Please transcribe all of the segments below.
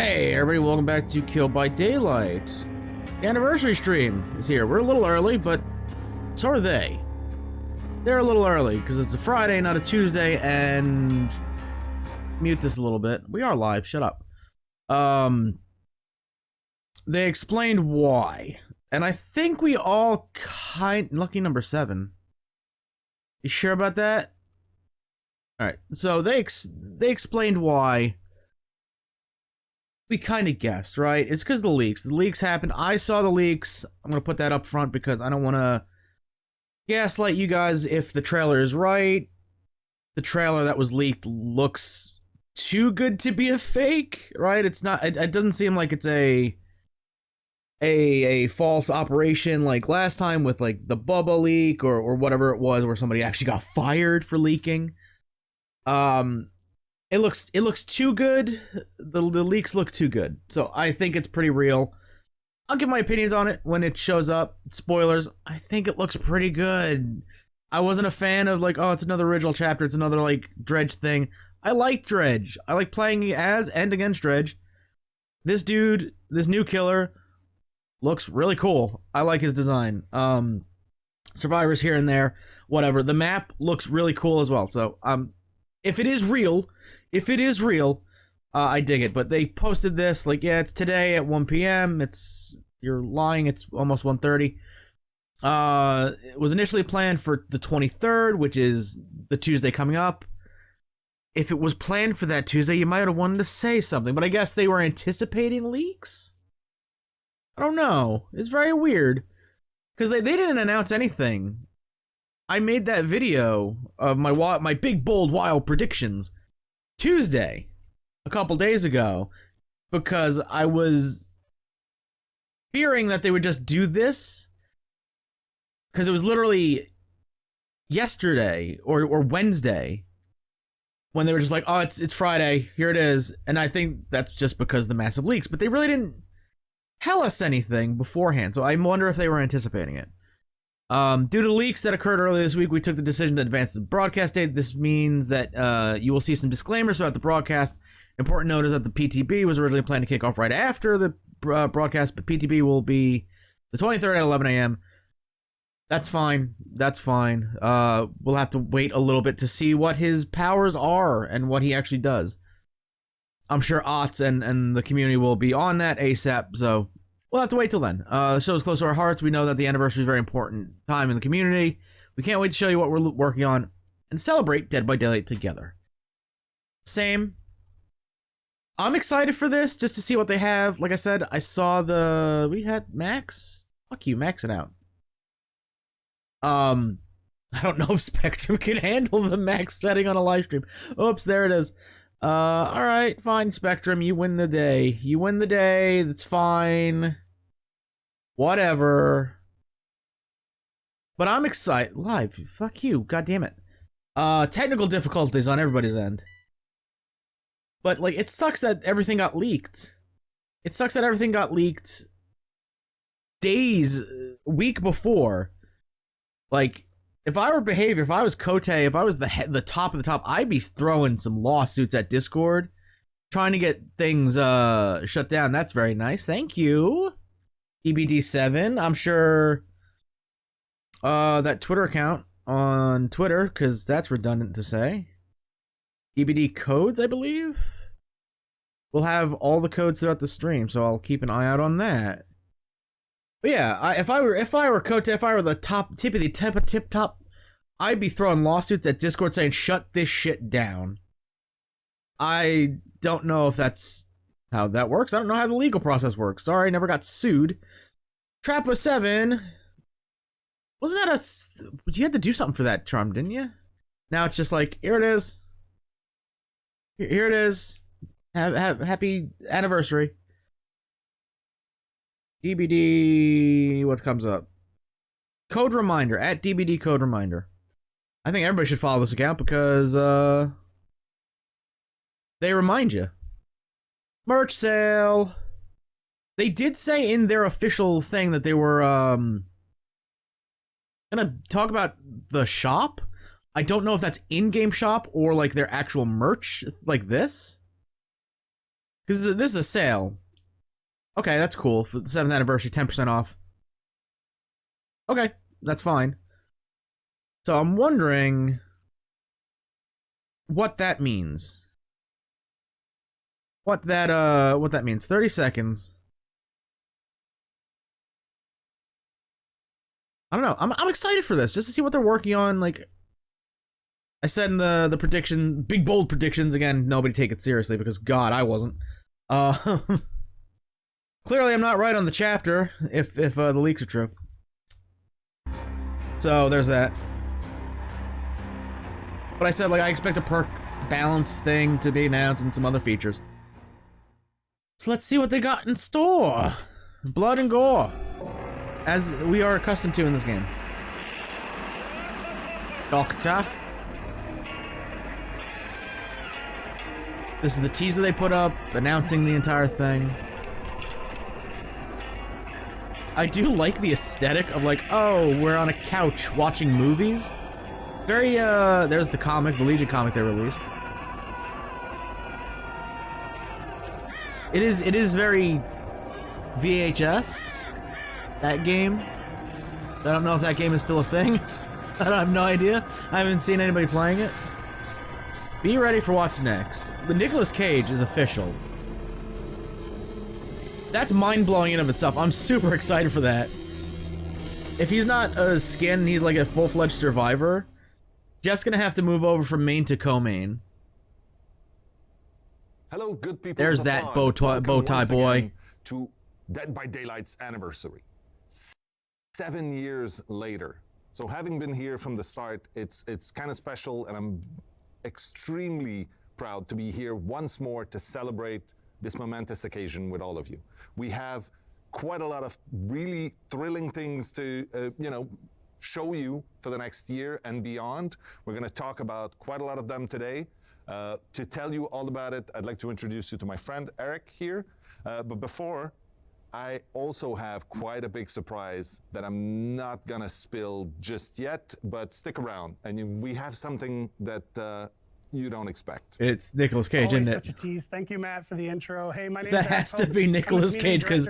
Hey everybody, welcome back to Kill by Daylight. The anniversary stream is here. We're a little early, but so are they. They're a little early, because it's a Friday, not a Tuesday, and... Mute this a little bit. We are live, shut up. They explained why. And I think we all lucky number 7. You sure about that? Alright, so they explained why. We kind of guessed, right? It's because the leaks. The leaks happened. I saw the leaks. I'm going to put that up front because I don't want to gaslight you guys if the trailer is right. The trailer that was leaked looks too good to be a fake, right? It's not. It doesn't seem like it's a false operation like last time with like the Bubba leak or whatever it was where somebody actually got fired for leaking. It looks too good. The leaks look too good. So I think it's pretty real. I'll give my opinions on it when it shows up. Spoilers. I think it looks pretty good. I wasn't a fan of like, oh, it's another original chapter. It's another like Dredge thing. I like Dredge. I like playing as and against Dredge. This dude, this new killer, looks really cool. I like his design. Survivors here and there, whatever. The map looks really cool as well. So if it is real, I dig it. But they posted this, like, yeah, it's today at 1 p.m. You're lying, it's almost 1:30. It was initially planned for the 23rd, which is the Tuesday coming up. If it was planned for that Tuesday, you might have wanted to say something, but I guess they were anticipating leaks? I don't know. It's very weird. Because they didn't announce anything. I made that video of my big, bold, wild predictions Tuesday, a couple days ago, because I was fearing that they would just do this, because it was literally yesterday or Wednesday when they were just like, oh, it's Friday, here it is, and I think that's just because of the massive leaks, but they really didn't tell us anything beforehand, so I wonder if they were anticipating it. Due to the leaks that occurred earlier this week, we took the decision to advance the broadcast date. This means that you will see some disclaimers throughout the broadcast. Important note is that the PTB was originally planned to kick off right after the broadcast, but PTB will be the 23rd at 11 a.m. That's fine. That's fine. We'll have to wait a little bit to see what his powers are and what he actually does. I'm sure Otts and the community will be on that ASAP, so... we'll have to wait till then. The show is close to our hearts. We know that the anniversary is a very important time in the community. We can't wait to show you what we're working on and celebrate Dead by Daylight together. Same. I'm excited for this, just to see what they have. Like I said, I saw we had Max? Fuck you, max it out. I don't know if Spectrum can handle the max setting on a live stream. Oops, there it is. Alright, fine, Spectrum, you win the day. You win the day, that's fine. Whatever. But I'm excited. Live, fuck you, god damn it. Technical difficulties on everybody's end. But, like, it sucks that everything got leaked. It sucks that everything got leaked week before. Like, if I were Behavior, if I was Kote, if I was the top of the top, I'd be throwing some lawsuits at Discord, trying to get things shut down. That's very nice. Thank you, EBD7. I'm sure that Twitter account on Twitter, because that's redundant to say. EBD codes, I believe. We'll have all the codes throughout the stream, so I'll keep an eye out on that. But yeah, if I were Kote, if I were the tip top, I'd be throwing lawsuits at Discord saying, shut this shit down. I don't know if that's how that works. I don't know how the legal process works. Sorry, I never got sued. Trappa7. Wasn't that you had to do something for that charm, didn't you? Now it's just like, here it is. Here it is. Happy anniversary. DBD, what comes up? Code reminder, at DBD code reminder. I think everybody should follow this account because, they remind you. Merch sale. They did say in their official thing that they were, gonna talk about the shop. I don't know if that's in-game shop or, like, their actual merch, like this. Because this is a sale. Okay, that's cool. For the 7th anniversary, 10% off. Okay, that's fine. So I'm wondering what that means. What that means. 30 seconds. I don't know. I'm excited for this, just to see what they're working on. Like I said in the prediction, big bold predictions, again, nobody take it seriously because God, I wasn't. Clearly I'm not right on the chapter if the leaks are true. So there's that. But I said, like, I expect a perk balance thing to be announced and some other features. So let's see what they got in store. Blood and gore, as we are accustomed to in this game. Doctor. This is the teaser they put up, announcing the entire thing. I do like the aesthetic of, like, oh, we're on a couch watching movies. Very, there's the comic, the Legion comic they released. It is very VHS, that game. I don't know if that game is still a thing. I have no idea. I haven't seen anybody playing it. Be ready for what's next. The Nicolas Cage is official. That's mind-blowing in of itself. I'm super excited for that. If he's not a skin, he's like a full-fledged survivor, Jeff's gonna have to move over from main to co-main. Hello, good people. There's that bow tie boy. To Dead by Daylight's anniversary. 7 years later. So having been here from the start, it's kind of special, and I'm extremely proud to be here once more to celebrate this momentous occasion with all of you. We have quite a lot of really thrilling things to, show you for the next year and beyond. We're going to talk about quite a lot of them today. To tell you all about it, I'd like to introduce you to my friend Eric here. But before, I also have quite a big surprise that I'm not going to spill just yet, but stick around. And we have something that you don't expect. It's Nicolas Cage, isn't it? Such a tease. Thank you, Matt, for the intro. Hey, my name that has to be Nicolas Cage, because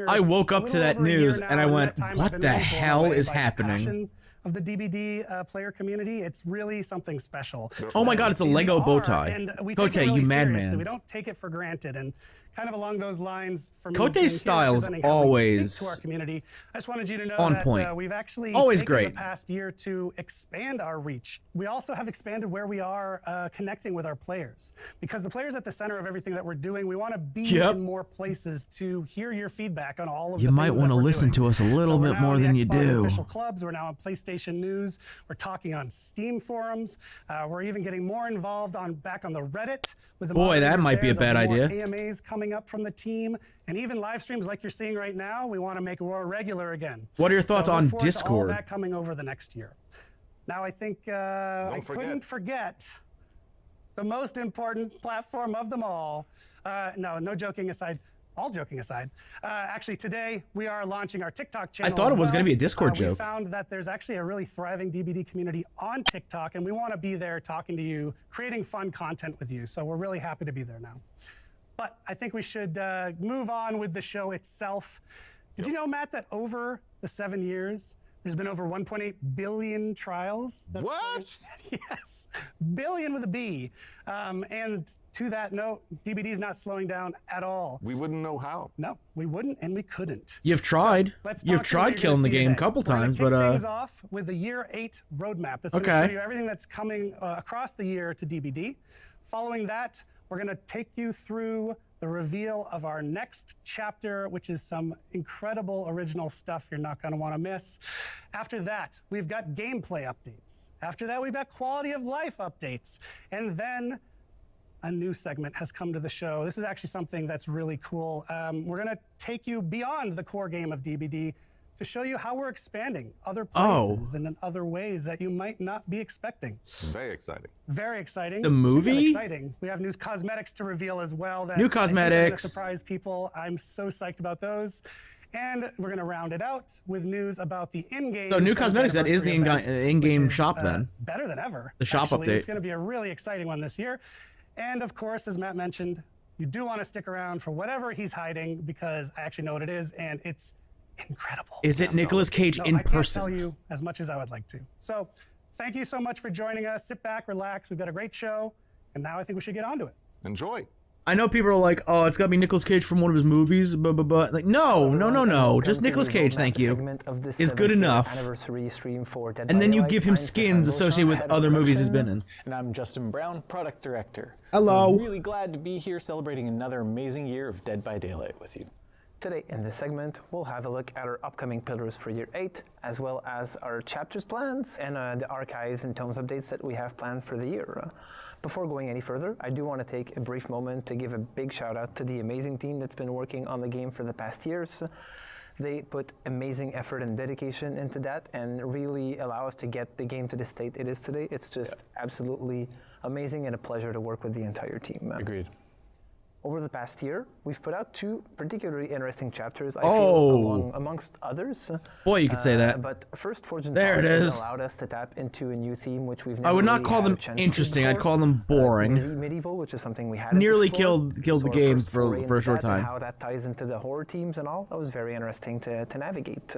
I woke up to that news and I went, what the hell is happening? Of the DBD player community, it's really something special. Oh my God, it's a Lego bow tie. Cote, you madman. We don't take it for granted, and kind of along those lines, for me, Cote's style is always to our community. I just wanted you to know on that point. We've actually always taken great. the past year to expand our reach. We also have expanded where we are connecting with our players, because the players at the center of everything that we're doing. We want to be in more places to hear your feedback on all of you the might want to listen to us a little bit more than you do. Official clubs. We're now on PlayStation News. We're talking on Steam forums. We're even getting more involved back on the Reddit with the boy, that might be a bad idea. AMAs coming up from the team, and even live streams like you're seeing right now. We want to make more regular again. What are your thoughts on Discord? All that coming over the next year. Now, I think I couldn't forget the most important platform of them all. No joking aside. All joking aside, actually today we are launching our TikTok channel. I thought it was going to be a Discord joke. We found that there's actually a really thriving DBD community on TikTok, and we want to be there talking to you, creating fun content with you. So we're really happy to be there now. But I think we should move on with the show itself. Did you know, Matt, that over the 7 years, there's been over 1.8 billion trials? What? Yes, billion with a B. And to that note, DBD is not slowing down at all. We wouldn't know how. No, we wouldn't, and we couldn't. You've tried. So You've tried killing the game a couple times, but things off with the year 8 roadmap. That's going to show you everything that's coming across the year to DBD. Following that, we're going to take you through the reveal of our next chapter, which is some incredible original stuff you're not going to want to miss. After that, we've got gameplay updates. After that, we've got quality of life updates. And then a new segment has come to the show. This is actually something that's really cool. We're going to take you beyond the core game of DBD to show you how we're expanding other places and in other ways that you might not be expecting. Very exciting. Very exciting. The movie? Exciting. We have new cosmetics to reveal as well. New cosmetics. Surprise people. I'm so psyched about those. And we're going to round it out with news about the in-game. So new cosmetics, that is the in-game shop then. Better than ever. The shop update. It's going to be a really exciting one this year. And of course, as Matt mentioned, you do want to stick around for whatever he's hiding, because I actually know what it is, and it's incredible. Is it Nicolas Cage in I can't person? tell you as much as I would like to. So thank you so much for joining us. Sit back, relax. We've got a great show, and now I think we should get on to it. Enjoy. I know people are like, oh, it's got to be Nicolas Cage from one of his movies, but like, no. Just Nicolas Cage, thank you, is good enough. And then you give him skins associated with other movies he's been in. And I'm Justin Brown, product director. Hello. I'm really glad to be here celebrating another amazing year of Dead by Daylight with you. Today in this segment, we'll have a look at our upcoming pillars for year 8, as well as our chapters plans and the archives and tomes updates that we have planned for the year. Before going any further, I do want to take a brief moment to give a big shout out to the amazing team that's been working on the game for the past years. They put amazing effort and dedication into that and really allow us to get the game to the state it is today. It's just absolutely amazing and a pleasure to work with the entire team. Agreed. Over the past year, we've put out 2 particularly interesting chapters, I feel, amongst others. Boy, you could say that. But first, Forged There it is. allowed us to tap into a new theme, which we've never I would not really call had them a chance to interesting. I'd before. call them boring. Medieval, which is something we hadn't Nearly explored. killed the So our game first for foray a into short that and time. how that ties into the horror teams and all, that was very interesting to navigate.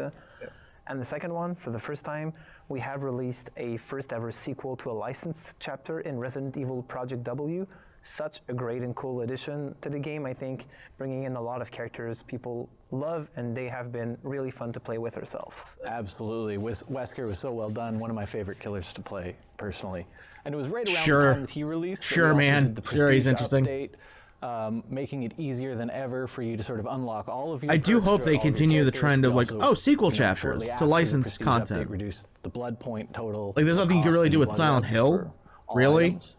And the second one, for the first time, we have released a first ever sequel to a licensed chapter in Resident Evil Project W. Such a great and cool addition to the game, I think, bringing in a lot of characters people love, and they have been really fun to play with ourselves. Absolutely. Wesker was so well done. One of my favorite killers to play, personally. And it was right around Sure. the time that he released. that Sure, we also man. did the Sure, he's Prestige interesting. Update, making it easier than ever for you to sort of unlock all of your I do perks hope or they all of your continue the characters. trend of We like, also, sequel shortly chapters after to the licensed Prestige update, content. reduced the blood point total. Like, there's nothing you can cost really and do with blood Silent level Hill. for all Really? items.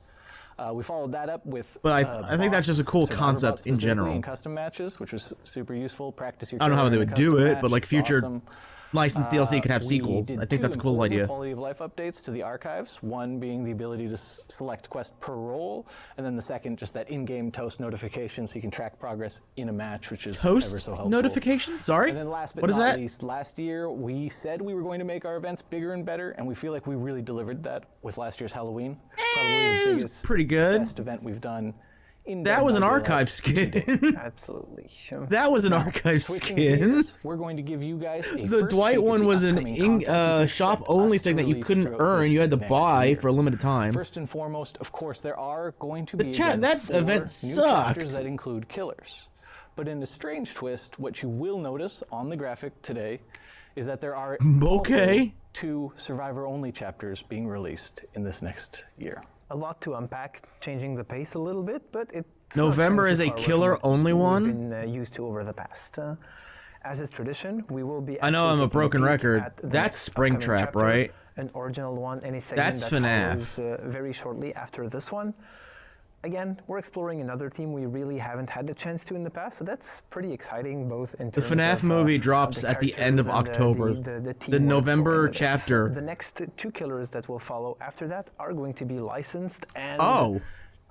We followed that up with. But I think that's just a cool survivor concept bots in specifically general. in custom matches, which was super useful. Practice your. I don't know how killer they in a would do custom it, match. but like It's future awesome. licensed DLC could have We sequels. did I think that's a 2 cool important idea. quality of life updates to the archives. One being the ability to select quest per role, and then the second just that in-game toast notification, so you can track progress in a match, which is ever Toast so helpful. notification? Sorry? And then last but What is not that? least, last year we said we were going to make our events bigger and better, and we feel like we really delivered that with last year's Halloween. Probably the was biggest, pretty good. best event we've done. In That Dead was by an Daylight archive to date. skin. Absolutely. That was an archive Switching skin. gears, we're going to give you guys a The first Dwight peek at one the was an upcoming content you can shop expect only us thing to that you release couldn't throughout earn. this You had to next buy year. for a limited time. First and foremost, of course, there are going to be chat- again, that 4 event new sucked. chapters that include killers. But in a strange twist, what you will notice on the graphic today is that there are Okay. also 2 survivor-only chapters being released in this next year. A lot to unpack, changing the pace a little bit, but it's November not is a too far away from killer-only what one? we've been used to over the past. As is tradition, we will be. I know I'm a actually taking broken peek record. at the That's next upcoming Springtrap, chapter, right? An original one, any segment That's that FNAF. follows very shortly after this one. Again, we're exploring another team we really haven't had the chance to in the past, so that's pretty exciting. Both in The terms FNAF of, movie of drops the at the end of characters and October. the team The we're November exploring with it. chapter. The next 2 killers that will follow after that are going to be licensed and. Oh.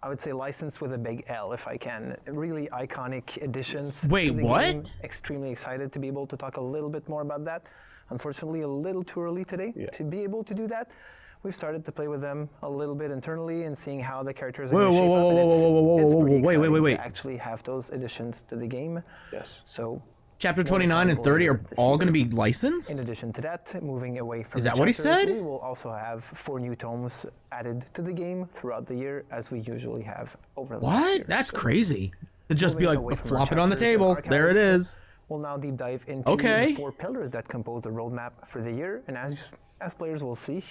I would say licensed with a big L, if I can. Really iconic additions. Wait, to the what? game. Extremely excited to be able to talk a little bit more about that. Unfortunately, a little too early today to be able to do that. We've started to play with them a little bit internally and seeing how the characters are Whoa, going to whoa, shape whoa, up. whoa, and whoa, it's- whoa, whoa, it's whoa, pretty whoa, wait, wait, exciting wait. to actually have those additions to the game. Yes. So Chapter 29 and 30 are all going to be in licensed? addition to that, moving away from Is the that what he chapters, said? we will also have 4 new tomes added to the game throughout the year, as we usually have over the last year. What? That's crazy. To just be Moving like, away from flop our it on the chapters and table. There it archives, is. We'll now deep dive into Okay. the 4 pillars that compose the roadmap for the year, and as players will see,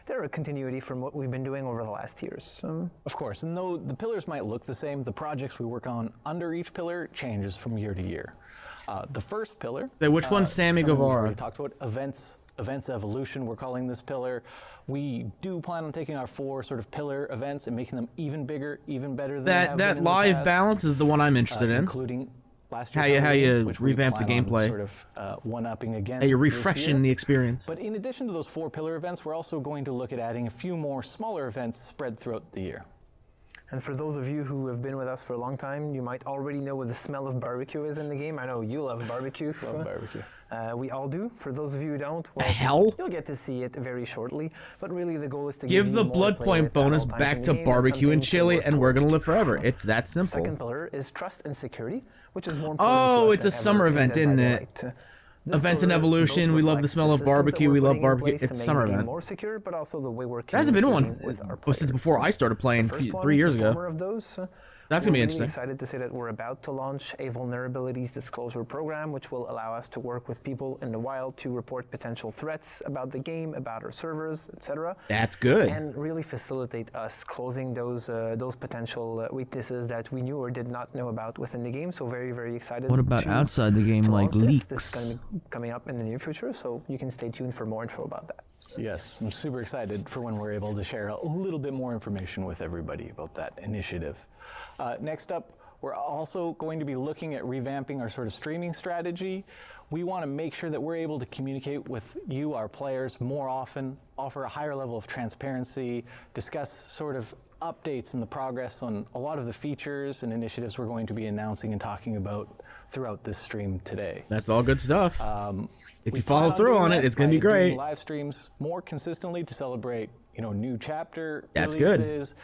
they're a continuity from what we've been doing over the last years. Of course, and though the pillars might look the same, the projects we work on under each pillar changes from year to year. The first pillar. Say, which one's Sammy something we've Guevara? already talked about events evolution. We're calling this pillar. We do plan on taking our 4 sort of pillar events and making them even bigger, even better than they have been That in the live past, balance is the one I'm interested in. including last How year's you Halloween, which we revamp the plan on gameplay. sort of one-upping again. Hey, you're this refreshing year. the experience. But in addition to those 4 pillar events, we're also going to look at adding a few more smaller events spread throughout the year. And for those of you who have been with us for a long time, you might already know what the smell of barbecue is in the game. I know you love barbecue. Love barbecue. We all do. For those of you who don't, well, hell? you'll get to see it very shortly. But really, the goal is to Give you the more blood play point with at bonus all times back in to the game, barbecue and something to chili, work and we're gonna towards. live forever. It's that simple. Second pillar is trust and security, which is more important. Oh, to us it's a than summer ever in event, Dead by isn't it? Daylight. This Events and pillar evolution. both We love the reflects smell of systems that barbecue. we're We love putting in barbecue. place to It's make summer the game event. more secure, but also the way we're It hasn't been one communicating with our since players. before I started playing The first one, 3 years the ago. former of those, That's gonna be we're interesting. Really excited to say that we're about to launch a vulnerabilities disclosure program, which will allow us to work with people in the wild to report potential threats about the game, about our servers, etc. That's good. And really facilitate us closing those potential weaknesses that we knew or did not know about within the game. So very, very excited. What about to- outside the game, to like launch leaks? This is going to be coming up in the near future, so you can stay tuned for more info about that. Yes, I'm super excited for when we're able to share a little bit more information with everybody about that initiative. Next up, we're also going to be looking at revamping our sort of streaming strategy. We want to make sure that we're able to communicate with you, our players, more often, offer a higher level of transparency, discuss sort of updates and the progress on a lot of the features and initiatives we're going to be announcing and talking about throughout this stream today. That's all good stuff. If We you follow plan through doing on it, that it's gonna be by doing great. live streams more consistently to celebrate, new chapter That's good. releases,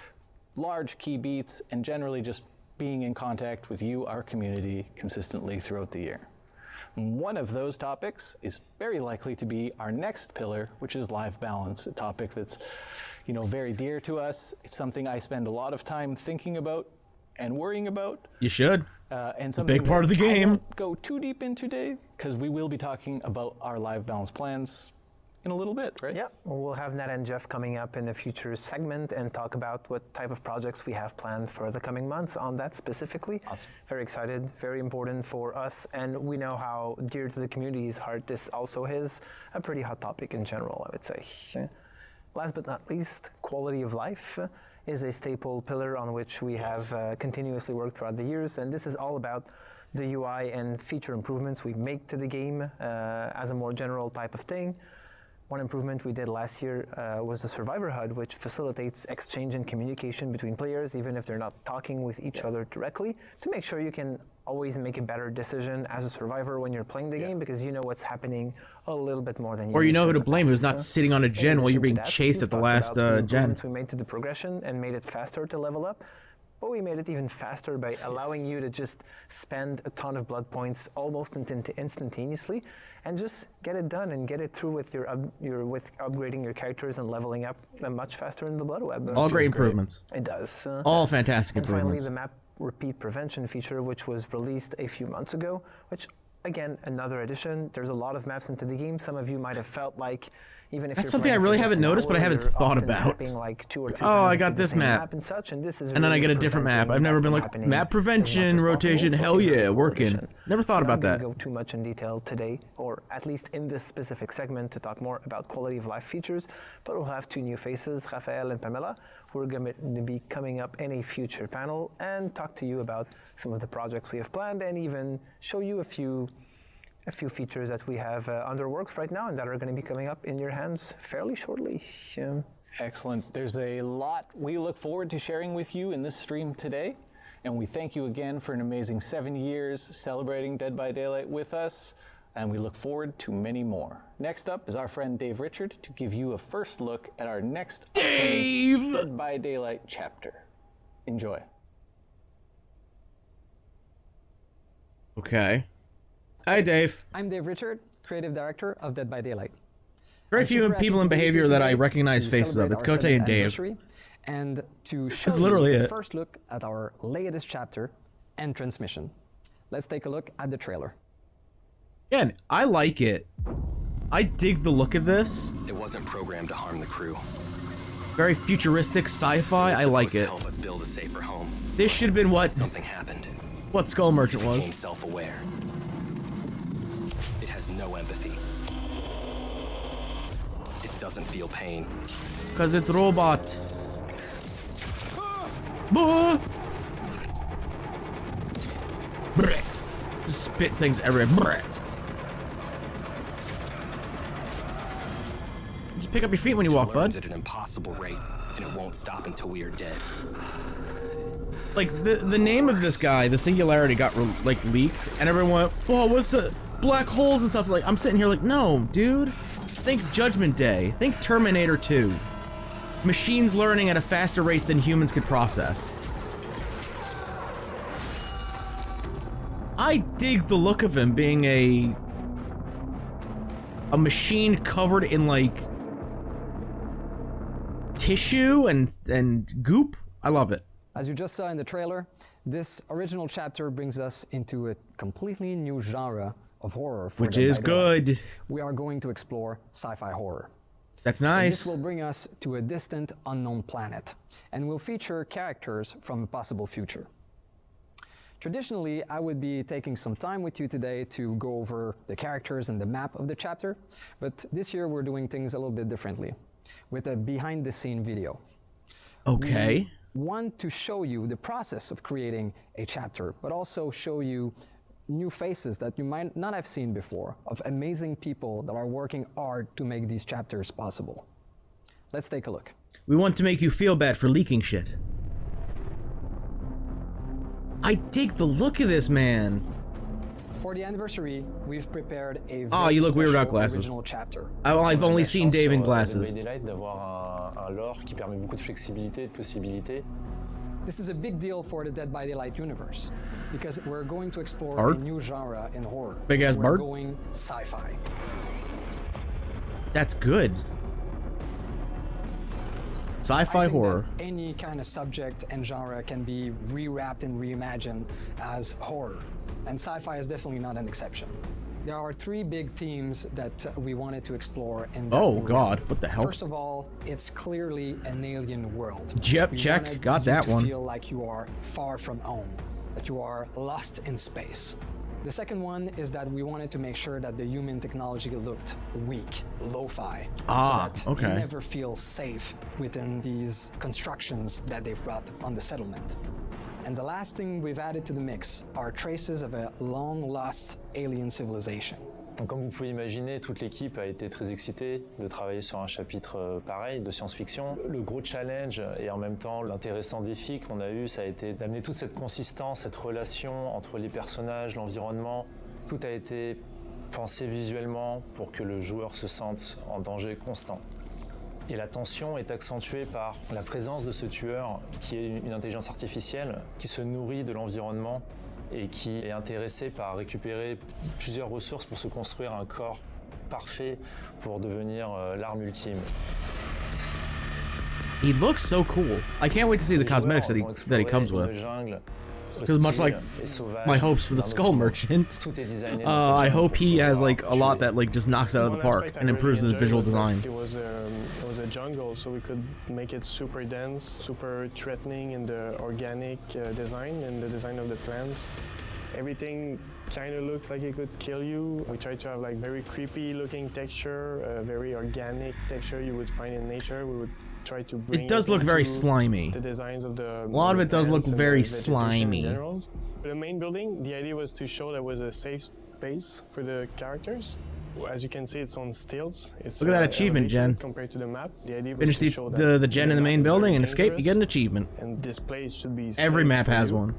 large key beats, and generally just being in contact with you, our community, consistently throughout the year. One of those topics is very likely to be our next pillar, which is live balance, a topic that's, very dear to us. It's something I spend a lot of time thinking about and worrying about. You should. And a big something part of that the I game. won't go too deep in today, because we will be talking about our live balance plans in a little bit, right? Yeah, we'll have Nat and Jeff coming up in a future segment and talk about what type of projects we have planned for the coming months on that specifically. Awesome. Very excited, very important for us, and we know how dear to the community's heart this also is a pretty hot topic in general, I would say. Last but not least, quality of life is a staple pillar on which we have continuously worked throughout the years, and this is all about the UI and feature improvements we make to the game as a more general type of thing. One improvement we did last year was the Survivor HUD, which facilitates exchange and communication between players, even if they're not talking with each other directly, to make sure you can always make a better decision as a survivor when you're playing the game, because you know what's happening a little bit more than you Or you know who used to in the blame, who's past. not sitting on a gen while you're being chased at the last gen. Improvements we made to the progression and made it faster to level up. But we made it even faster by allowing you to just spend a ton of blood points almost instantaneously and just get it done and get it through with with upgrading your characters and leveling up them much faster in the Blood Web. All great improvements. It does. All fantastic And finally, improvements. the map repeat prevention feature, which was released a few months ago, which, again, another addition. There's a lot of maps into the game. Some of you might have felt like, even if That's you're something I playing for really just haven't an noticed, but I hour, haven't you're thought often about. tapping like 2 or 3 Oh, times I got into the this same map. and such, and this is And then I really get a different map. preventing I've never that been from like, happening map as much prevention, as rotation, possible, hell so yeah, you're working. coalition. Never thought We're about not that. gonna go too much in detail today, or at least in this specific segment, to talk more about quality of life features, but we'll have 2 new faces, Rafael and Pamela, who are going to be coming up in a future panel and talk to you about some of the projects we have planned and even show you a few features that we have under works right now and that are going to be coming up in your hands fairly shortly. Excellent. There's a lot we look forward to sharing with you in this stream today. And we thank you again for an amazing 7 years celebrating Dead by Daylight with us. And we look forward to many more. Next up is our friend Dave Richard to give you a first look at our next upcoming Dead by Daylight chapter. Enjoy. Okay. Hi, Dave. I'm Dave Richard, Creative Director of Dead by Daylight. Very few super people happy in to be behavior here that I today recognize to faces of. celebrate It's our Cote and 7th Dave. anniversary and to show That's literally you a it. first look at our latest chapter and transmission. Let's take a look at the trailer. Again, I like it. I dig the look of this. It wasn't programmed to harm the crew. Very futuristic sci-fi. I like Supposed to it. help us build a safer home. This should have been what Something happened. Skull Merchant It became was. self-aware. It has no empathy. It doesn't feel pain. Cause it's robot. Buh! Breh. Just spit things everywhere. Breh. Just pick up your feet when you walk, It learns bud. at an impossible rate, and it won't stop until we are dead. Like, the name of this guy, the Singularity, got like leaked, and everyone went, "Whoa, what's the black holes and stuff?" Like, I'm sitting here like, no, dude. Think Judgment Day. Think Terminator 2. Machines learning at a faster rate than humans could process. I dig the look of him being a machine covered in like tissue and goop. I love it. As you just saw in the trailer, this original chapter brings us into a completely new genre of horror. Which is good. We are going to explore sci-fi horror. That's nice. This will bring us to a distant, unknown planet, and will feature characters from a possible future. Traditionally, I would be taking some time with you today to go over the characters and the map of the chapter, but this year we're doing things a little bit differently, with a behind-the-scene video. Okay. We want to show you the process of creating a chapter, but also show you new faces that you might not have seen before, of amazing people that are working hard to make these chapters possible. Let's take a look. We want to make you feel bad for leaking shit. I dig the look of this man. For the anniversary, we've prepared a Oh, you look weird without glasses. original chapter. I've only seen Dave in glasses. D'avoir un lore qui permet beaucoup de flexibilité et de possibilités. This is a big deal for the Dead by Daylight universe, because we're going to explore Bard? a new genre in horror. Big ass we're bard? going sci-fi. That's good. Sci-fi horror. Any kind of subject and genre can be rewrapped and reimagined as horror, and sci-fi is definitely not an exception. There are three big themes that we wanted to explore in that Oh movie. god, what the hell? First of all, it's clearly an alien world. Yep, We check. wanted Got you that to one. Feel like you are far from home, that you are lost in space. The second one is that we wanted to make sure that the human technology looked weak, lo-fi, Ah, so that okay. you never feel safe within these constructions that they've brought on the settlement. And the last thing we've added to the mix are traces of a long-lost alien civilization. Donc, comme vous pouvez imaginer, toute l'équipe a été très excitée de travailler sur un chapitre pareil de science-fiction. Le gros challenge et en même temps l'intéressant défi qu'on a eu, ça a été d'amener toute cette consistance, cette relation entre les personnages, l'environnement. Tout a été pensé visuellement pour que le joueur se sente en danger constant. Et la tension est accentuée par la présence de ce tueur qui est une intelligence artificielle qui se nourrit de l'environnement et qui est intéressé par récupérer plusieurs ressources pour se construire un corps parfait pour devenir l'arme ultime. He looks so cool. I can't wait to see the cosmetics that he comes with. Because much like my hopes for the Skull Merchant, I hope he has like a lot that like just knocks it out of the park and improves his visual design. It was a jungle, so we could make it super dense, super threatening in the organic design and the design of the plants. Everything kind of looks like it could kill you. We tried to have like very creepy looking texture, very organic texture you would find in nature. We would try to bring It does look very into slimy. The designs of the A lot of it does look plants and very the vegetation in slimy. general. For the main building, the idea was to show that was a safe space for the characters. As you can see, it's on stilts. It's Look at that achievement, elevation Jen. compared to the map. The idea was Finish to show that the gen in the main map is building very and escape, you get an dangerous, achievement. and this place should be Every safe map for has you. one.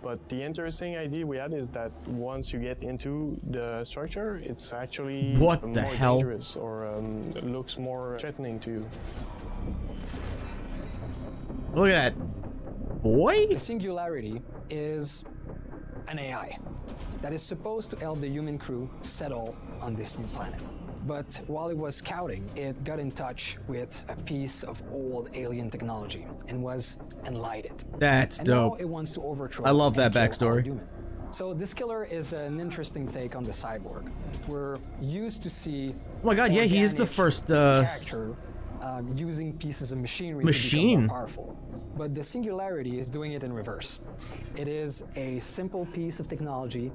But the interesting idea we had is that once you get into the structure, it's actually What the more hell? dangerous or looks more threatening to you. Look at that. Boy? The Singularity is an AI that is supposed to help the human crew settle on this new planet. But while it was scouting, it got in touch with a piece of old alien technology and was enlightened. That's and dope. Now it wants to overthrow I love that and kill all backstory. human. So this killer is an interesting take on the cyborg. We're used to see. Oh my god, yeah, he is the organic first character using pieces of machinery to become more powerful. But the Singularity is doing it in reverse. It is a simple piece of technology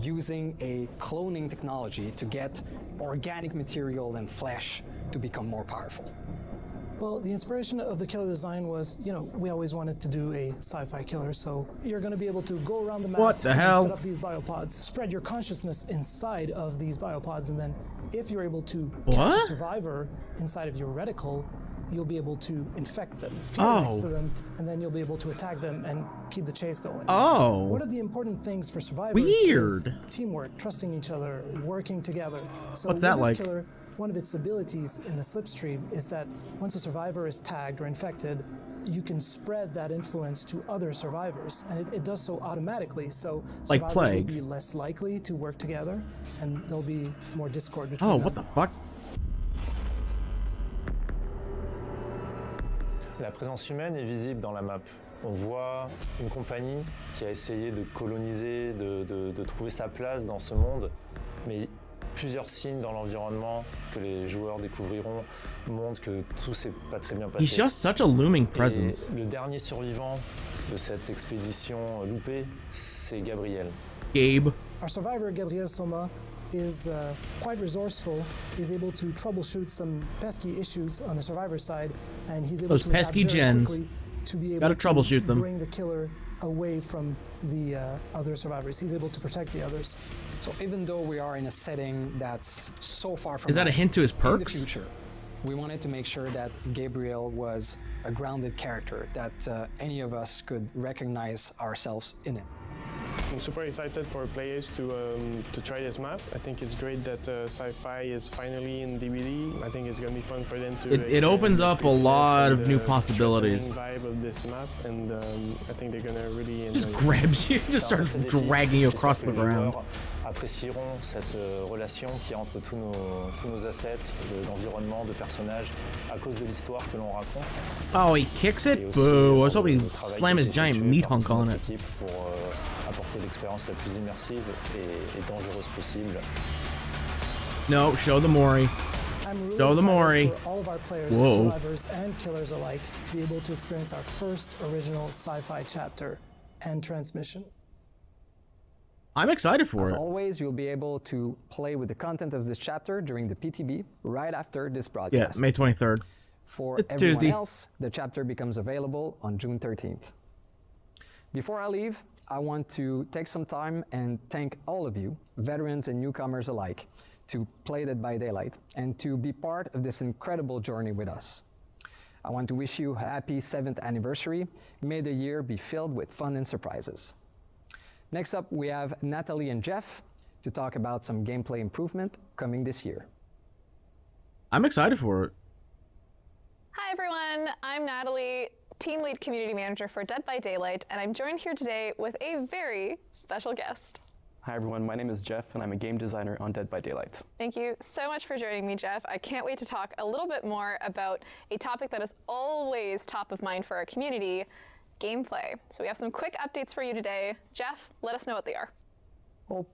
using a cloning technology to get organic material and flesh to become more powerful. Well, the inspiration of the killer design was, you know, we always wanted to do a sci-fi killer, so you're going to be able to go around the map What the and hell? set up these biopods, spread your consciousness inside of these biopods, and then if you're able to catch a survivor inside of your reticle, you'll be able to infect them, appear next to them, and then you'll be able to attack them and keep the chase going. Oh. One of the important things for survivors Weird. is teamwork, trusting each other, working together. So What's that like? Killer, one of its abilities in the slipstream is that once a survivor is tagged or infected, you can spread that influence to other survivors, and it does so automatically. So Like survivors plague. will be less likely to work together, and there'll be more discord between them. Oh, what the fuck? La présence humaine est visible dans la map. On voit une compagnie qui a essayé de coloniser, de trouver sa place dans ce monde, mais plusieurs signes dans l'environnement que les joueurs découvriront montrent que tout s'est pas très bien passé. He's just such a looming presence. Et le dernier survivant de cette expédition loupée, c'est Gabriel. Gabe. Our survivor, Gabriel Soma, is quite resourceful. He's able to troubleshoot some pesky issues on the survivor side, and he's able Those to adapt pesky very gens. quickly to be able Gotta troubleshoot to them. bring the killer away from the other survivors. He's able to protect the others. So even though we are in a setting that's so far from Is that a home, hint to his in perks? the future, we wanted to make sure that Gabriel was a grounded character, that any of us could recognize ourselves in it. I'm super excited for players to try this map. I think it's great that sci-fi is finally in DVD. I think it's going to be fun for them to. It opens up a lot of new the possibilities. vibe of this map, and I think they're going to really enjoy Just it. grabs you, just starts dragging you across the J'espère que les ground. joueurs apprécieront cette relation qui est entre tous nos assets, d'environnement, de personnages, à cause de l'histoire que l'on raconte. Oh, he kicks Et it? aussi, Boo. I was le hoping he'd travail slam qui his est giant effectué meat par hunk toute on notre it. équipe pour apporter l'expérience la plus immersive et dangereuse possible. No, show the Mori. I'm really Show the excited Mori. for all of our players, Whoa. survivors, and killers alike to be able to experience our first original sci-fi chapter and transmission. I'm excited for As it. always, you'll be able to play with the content of this chapter during the PTB right after this Yeah, broadcast. May 23rd. For It's everyone Tuesday. else, the chapter becomes available on June 13th. Before I leave, I want to take some time and thank all of you, veterans and newcomers alike, to play Dead by Daylight and to be part of this incredible journey with us. I want to wish you a happy 7th anniversary. May the year be filled with fun and surprises. Next up, we have Natalie and Jeff to talk about some gameplay improvement coming this year. I'm excited for it. Hi everyone, I'm Natalie, Team Lead Community Manager for Dead by Daylight, and I'm joined here today with a very special guest. Hi everyone, my name is Jeff and I'm a game designer on Dead by Daylight. Thank you so much for joining me, Jeff. I can't wait to talk a little bit more about a topic that is always top of mind for our community, gameplay. So we have some quick updates for you today. Jeff, let us know what they are. Well,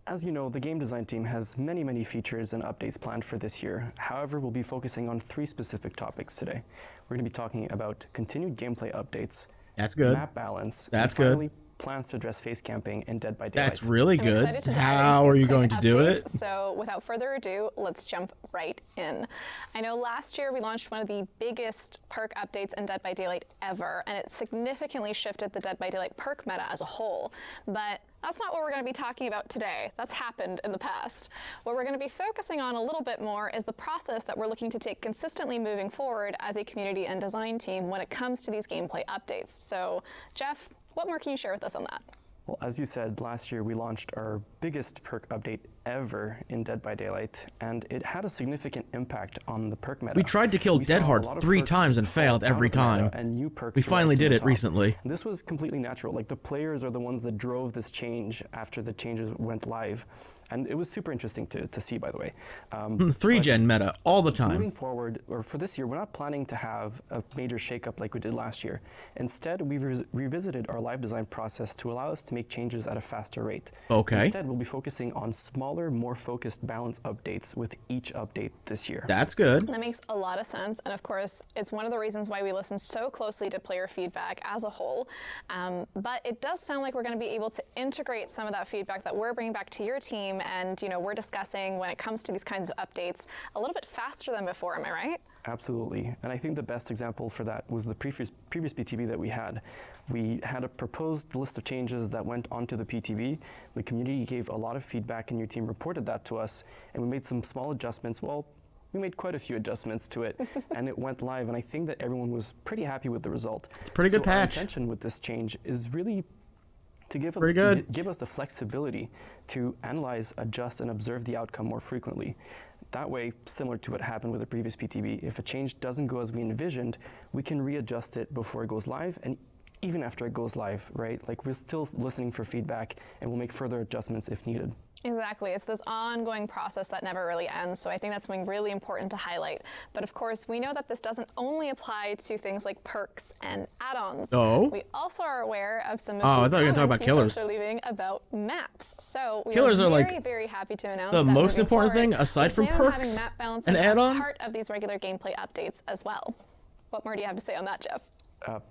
as you know, the game design team has many features and updates planned for this year. However, we'll be focusing on 3 specific topics today. We're going to be talking about continued gameplay updates, That's good. map balance, That's and finally, good. plans to address face camping in Dead by Daylight. That's really I'm good. excited to dive How into are these you quick going to do updates. it? So without further ado, let's jump right in. I know last year we launched one of the biggest perk updates in Dead by Daylight ever, and it significantly shifted the Dead by Daylight perk meta as a whole. But that's not what we're going to be talking about today. That's happened in the past. What we're going to be focusing on a little bit more is the process that we're looking to take consistently moving forward as a community and design team when it comes to these gameplay updates. So, Jeff, what more can you share with us on that? Well, as you said, last year we launched our biggest perk update ever in Dead by Daylight, and it had a significant impact on the perk meta. We tried to kill We saw a Deadheart lot of 3 perks times and fall failed out every of the meta, time. and new perks We were finally rising did to it the top. recently. And this was completely natural. Like, the players are the ones that drove this change after the changes went live. And it was super interesting to see, by the way. 3-gen meta, all the Moving time. forward, or for this year, we're not planning to have a major shakeup like we did last year. Instead, we've revisited our live design process to allow us to make changes at a faster rate. Okay. Instead, we'll be focusing on smaller, more focused balance updates with each update this year. That's good. That makes a lot of sense, and of course, it's one of the reasons why we listen so closely to player feedback as a whole. But it does sound like we're going to be able to integrate some of that feedback that we're bringing back to your team, and we're discussing when it comes to these kinds of updates a little bit faster than before. Am I right? Absolutely, and I think the best example for that was the previous PTB that we had. We had a proposed list of changes that went onto the PTB. The community gave a lot of feedback, and your team reported that to us, and we made some small adjustments. Well, we made quite a few adjustments to it, and it went live, and I think that everyone was pretty happy with the result. It's a pretty good patch. Our intention with this change is really to give us the flexibility to analyze, adjust, and observe the outcome more frequently. That way, similar to what happened with the previous PTB, if a change doesn't go as we envisioned, we can readjust it before it goes live, and even after it goes live, right? Like, we're still listening for feedback, and we'll make further adjustments if needed. Exactly. It's this ongoing process that never really ends. So I think that's something really important to highlight. But of course, we know that this doesn't only apply to things like perks and add-ons. Oh. We also are aware of some of I thought you were going to talk about killers. Are leaving about maps. So we killers are are very, very happy to announce the that most important thing aside from perks map and add-ons. Part of these regular gameplay updates as well. What more do you have to say on that, Jeff?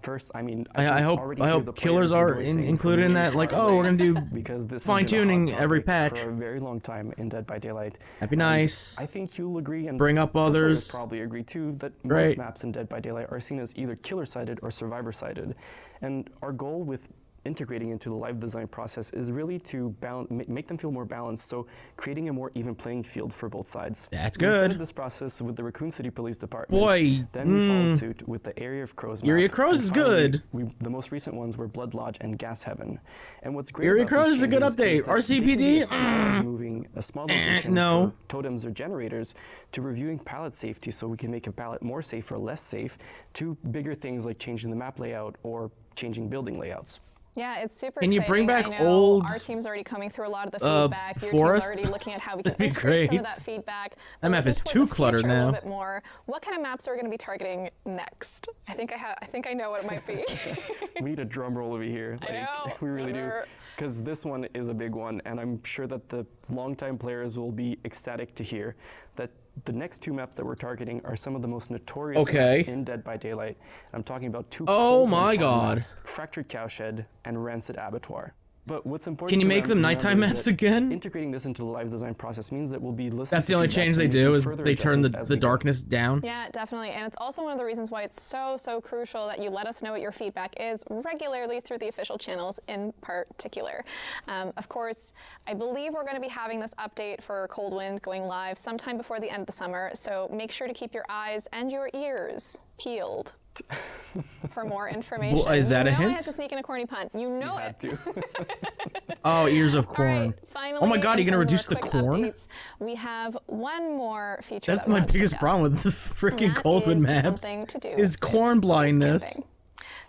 First, I mean, I hope killers are included in that. Like, oh, we're gonna do because this fine-tuning every patch for a very long time in Dead by Daylight. That'd be nice. I think you'll agree, and bring up others. Probably agree too, that most maps in Dead by Daylight are seen as either killer-sided or survivor-sided, and our goal with integrating into the live design process is really to make them feel more balanced, so creating a more even playing field for both sides. That's We good. started this process with the Raccoon City Police Department. Boy. Then we followed suit with the Area of Crows map. Area of Crows is good. The most recent ones were Blood Lodge and Gas Heaven. And what's great Area of about Crows these is a good changes update. is that RCPD? moving a small location for totems or generators to reviewing pallet safety so we can make a pallet more safe or less safe to bigger things like changing the map layout or changing building layouts. Yeah, it's super Can exciting. you bring back I know old our team's already coming through a lot of the feedback. Your forest? team's already looking at how we can That'd be integrate some great. of that feedback. That map is too cluttered A now. little bit more. What kind of maps are we going to be targeting next? I think I know what it might be. We need a drum roll over here. I know. We really do. Because this one is a big one, and I'm sure that the longtime players will be ecstatic to hear that the next two maps that we're targeting are some of the most notorious maps in Dead by Daylight. I'm talking about two maps, Fractured Cowshed and Rancid Abattoir. But what's important Can you make them nighttime maps again? Integrating this into the live design process means that we'll be listening. That's the only change they do is they turn the darkness down. Yeah, definitely. And it's also one of the reasons why it's so crucial that you let us know what your feedback is regularly through the official channels in particular. Of course, I believe we're going to be having this update for Cold Wind going live sometime before the end of the summer. So make sure to keep your eyes and your ears peeled for more information. Well, is that a hint? I had to sneak in a corny pun. You know you it. Oh, ears of corn. Right, finally, oh my God, you're gonna reduce the corn? Updates, we have one more feature. That's my biggest problem with the freaking Cold Wind maps. Is corn blindness.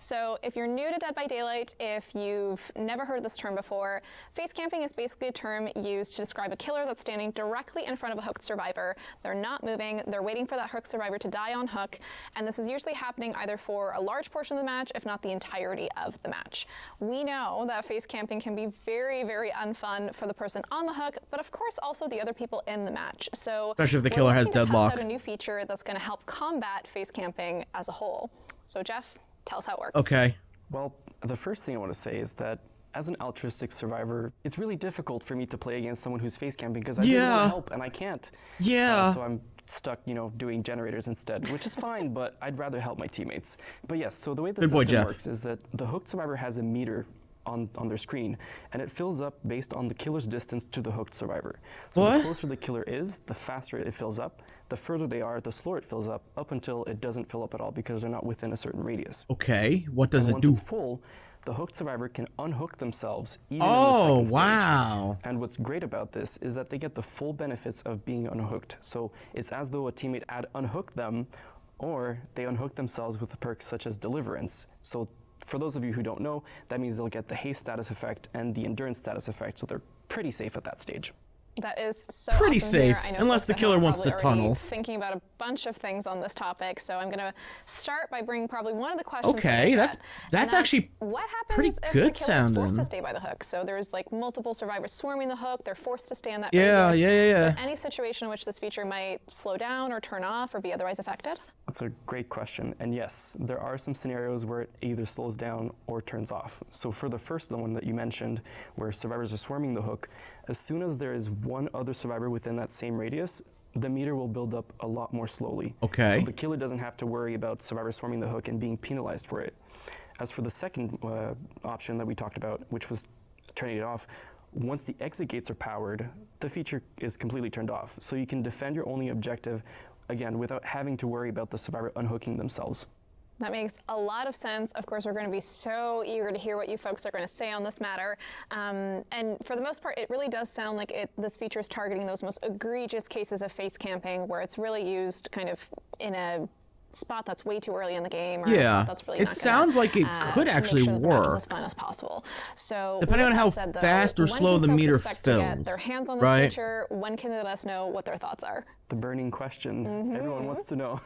So if you're new to Dead by Daylight, if you've never heard this term before, face camping is basically a term used to describe a killer that's standing directly in front of a hooked survivor. They're not moving, they're waiting for that hooked survivor to die on hook, and this is usually happening either for a large portion of the match, if not the entirety of the match. We know that face camping can be very, very unfun for the person on the hook, but of course also the other people in the match. So especially if the killer has deadlock. Test out a new feature that's going to help combat face camping as a whole. So Jeff, tell us how it works. Okay. Well, the first thing I want to say is that as an altruistic survivor, it's really difficult for me to play against someone who's face camping because I really want to help and I can't. Yeah. So I'm stuck, doing generators instead, which is fine, but I'd rather help my teammates. But yes, so the way the system works is that the hooked survivor has a meter on their screen, and it fills up based on the killer's distance to the hooked survivor. So the closer the killer is, the faster it fills up. The further they are, the slower it fills up until it doesn't fill up at all because they're not within a certain radius. Okay, what does it do? Once it's full, the hooked survivor can unhook themselves even in the second stage. And what's great about this is that they get the full benefits of being unhooked. So it's as though a teammate had unhooked them, or they unhook themselves with the perks such as Deliverance. So for those of you who don't know, that means they'll get the haste status effect and the endurance status effect, so they're pretty safe at that stage. That is so pretty awesome safe, I know unless the killer wants to tunnel. Thinking about a bunch of things on this topic, so I'm going to start by bringing probably one of the questions. Okay, that's actually what happens pretty if the good killer sounding. is forced to stay by the hook? So there's like multiple survivors swarming the hook. They're forced to stay on that. Yeah. Is there any situation in which this feature might slow down or turn off or be otherwise affected? That's a great question, and yes, there are some scenarios where it either slows down or turns off. So for the first one that you mentioned, where survivors are swarming the hook, as soon as there is one other survivor within that same radius, the meter will build up a lot more slowly. Okay. So the killer doesn't have to worry about survivors swarming the hook and being penalized for it. As for the second option that we talked about, which was turning it off, once the exit gates are powered, the feature is completely turned off. So you can defend your only objective again, without having to worry about the survivor unhooking themselves. That makes a lot of sense. Of course, we're going to be so eager to hear what you folks are going to say on this matter. And for the most part, it really does sound like this feature is targeting those most egregious cases of face camping, where it's really used kind of in a spot that's way too early in the game, or a spot that's really it sounds like it could actually work. As fun as possible. So depending on how fast or slow the meter fills, to get their hands on this feature, when can they let us know what their thoughts are? The burning question everyone wants to know.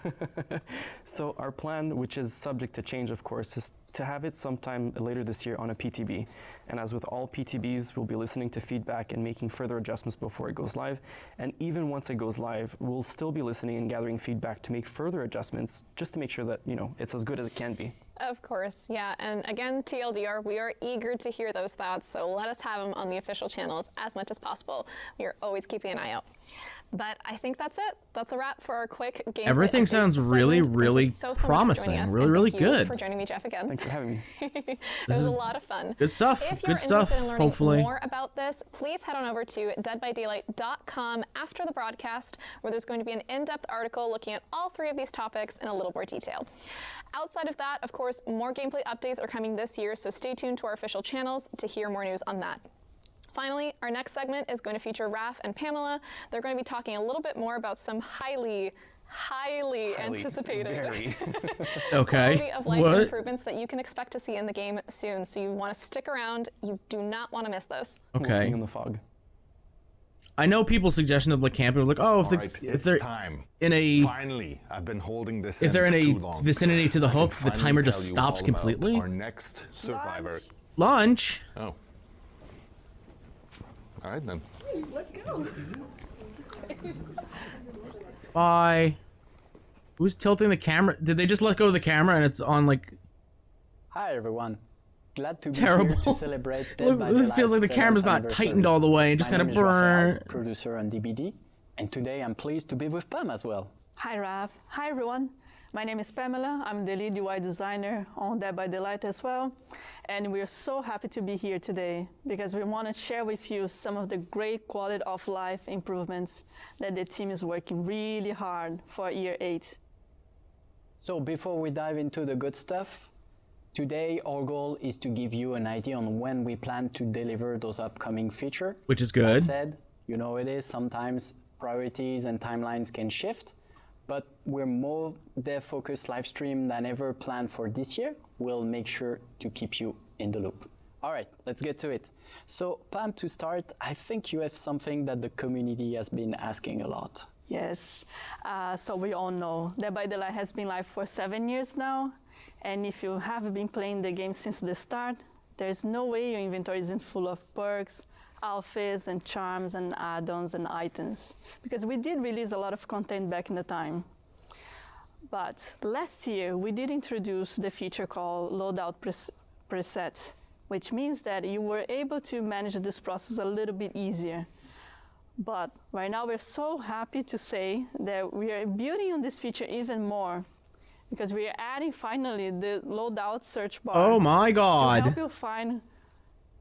So our plan, which is subject to change, of course, is to have it sometime later this year on a PTB. And as with all PTBs, we'll be listening to feedback and making further adjustments before it goes live. And even once it goes live, we'll still be listening and gathering feedback to make further adjustments, just to make sure that, it's as good as it can be. Of course, yeah. And again, TLDR, we are eager to hear those thoughts, so let us have them on the official channels as much as possible. We are always keeping an eye out. But I think that's it. That's a wrap for our quick game. Everything sounds really, really promising. Really, really good. Thank you for joining me, Jeff, again. Thanks for having me. It was a lot of fun. Good stuff. If you're good stuff. interested in learning hopefully. more about this, please head on over to deadbydaylight.com after the broadcast, where there's going to be an in-depth article looking at all three of these topics in a little more detail. Outside of that, of course, more gameplay updates are coming this year, so stay tuned to our official channels to hear more news on that. Finally, our next segment is going to feature Raph and Pamela. They're going to be talking a little bit more about some highly anticipated quality of life improvements that you can expect to see in the game soon. So you want to stick around. You do not want to miss this. Okay. We'll sing in the fog. I know people's suggestion of the camping, like, oh, if they're time. In a finally, I've been holding this. If they're in a vicinity to the hook, the timer just stops completely. Our next survivor. Lunch. Oh. All right then. Let's go. Bye. Who's tilting the camera? Did they just let go of the camera and it's on like? Hi everyone. Glad to be terrible. here to celebrate Dead by This feels like the camera's not tightened all the way and just kind of burn. Producer on DBD, and today I'm pleased to be with Pam as well. Hi Raph. Hi everyone. My name is Pamela. I'm the lead UI designer on Dead by Daylight as well. And we're so happy to be here today because we want to share with you some of the great quality of life improvements that the team is working really hard for year 8. So before we dive into the good stuff, today our goal is to give you an idea on when we plan to deliver those upcoming features. Which is good. That said, you know it is, sometimes priorities and timelines can shift, but we're more dev-focused live stream than ever planned for this year. We'll make sure to keep you in the loop. All right, let's get to it. So Pam, to start, I think you have something that the community has been asking a lot. Yes, so we all know Dead by Daylight has been live for 7 years now. And if you have been playing the game since the start, there's no way your inventory isn't full of perks, outfits and charms and add-ons and items, because we did release a lot of content back in the time. But last year we did introduce the feature called loadout preset, which means that you were able to manage this process a little bit easier. But right now we're so happy to say that we are building on this feature even more, because we are adding finally the loadout search bar. Oh my God. To help you find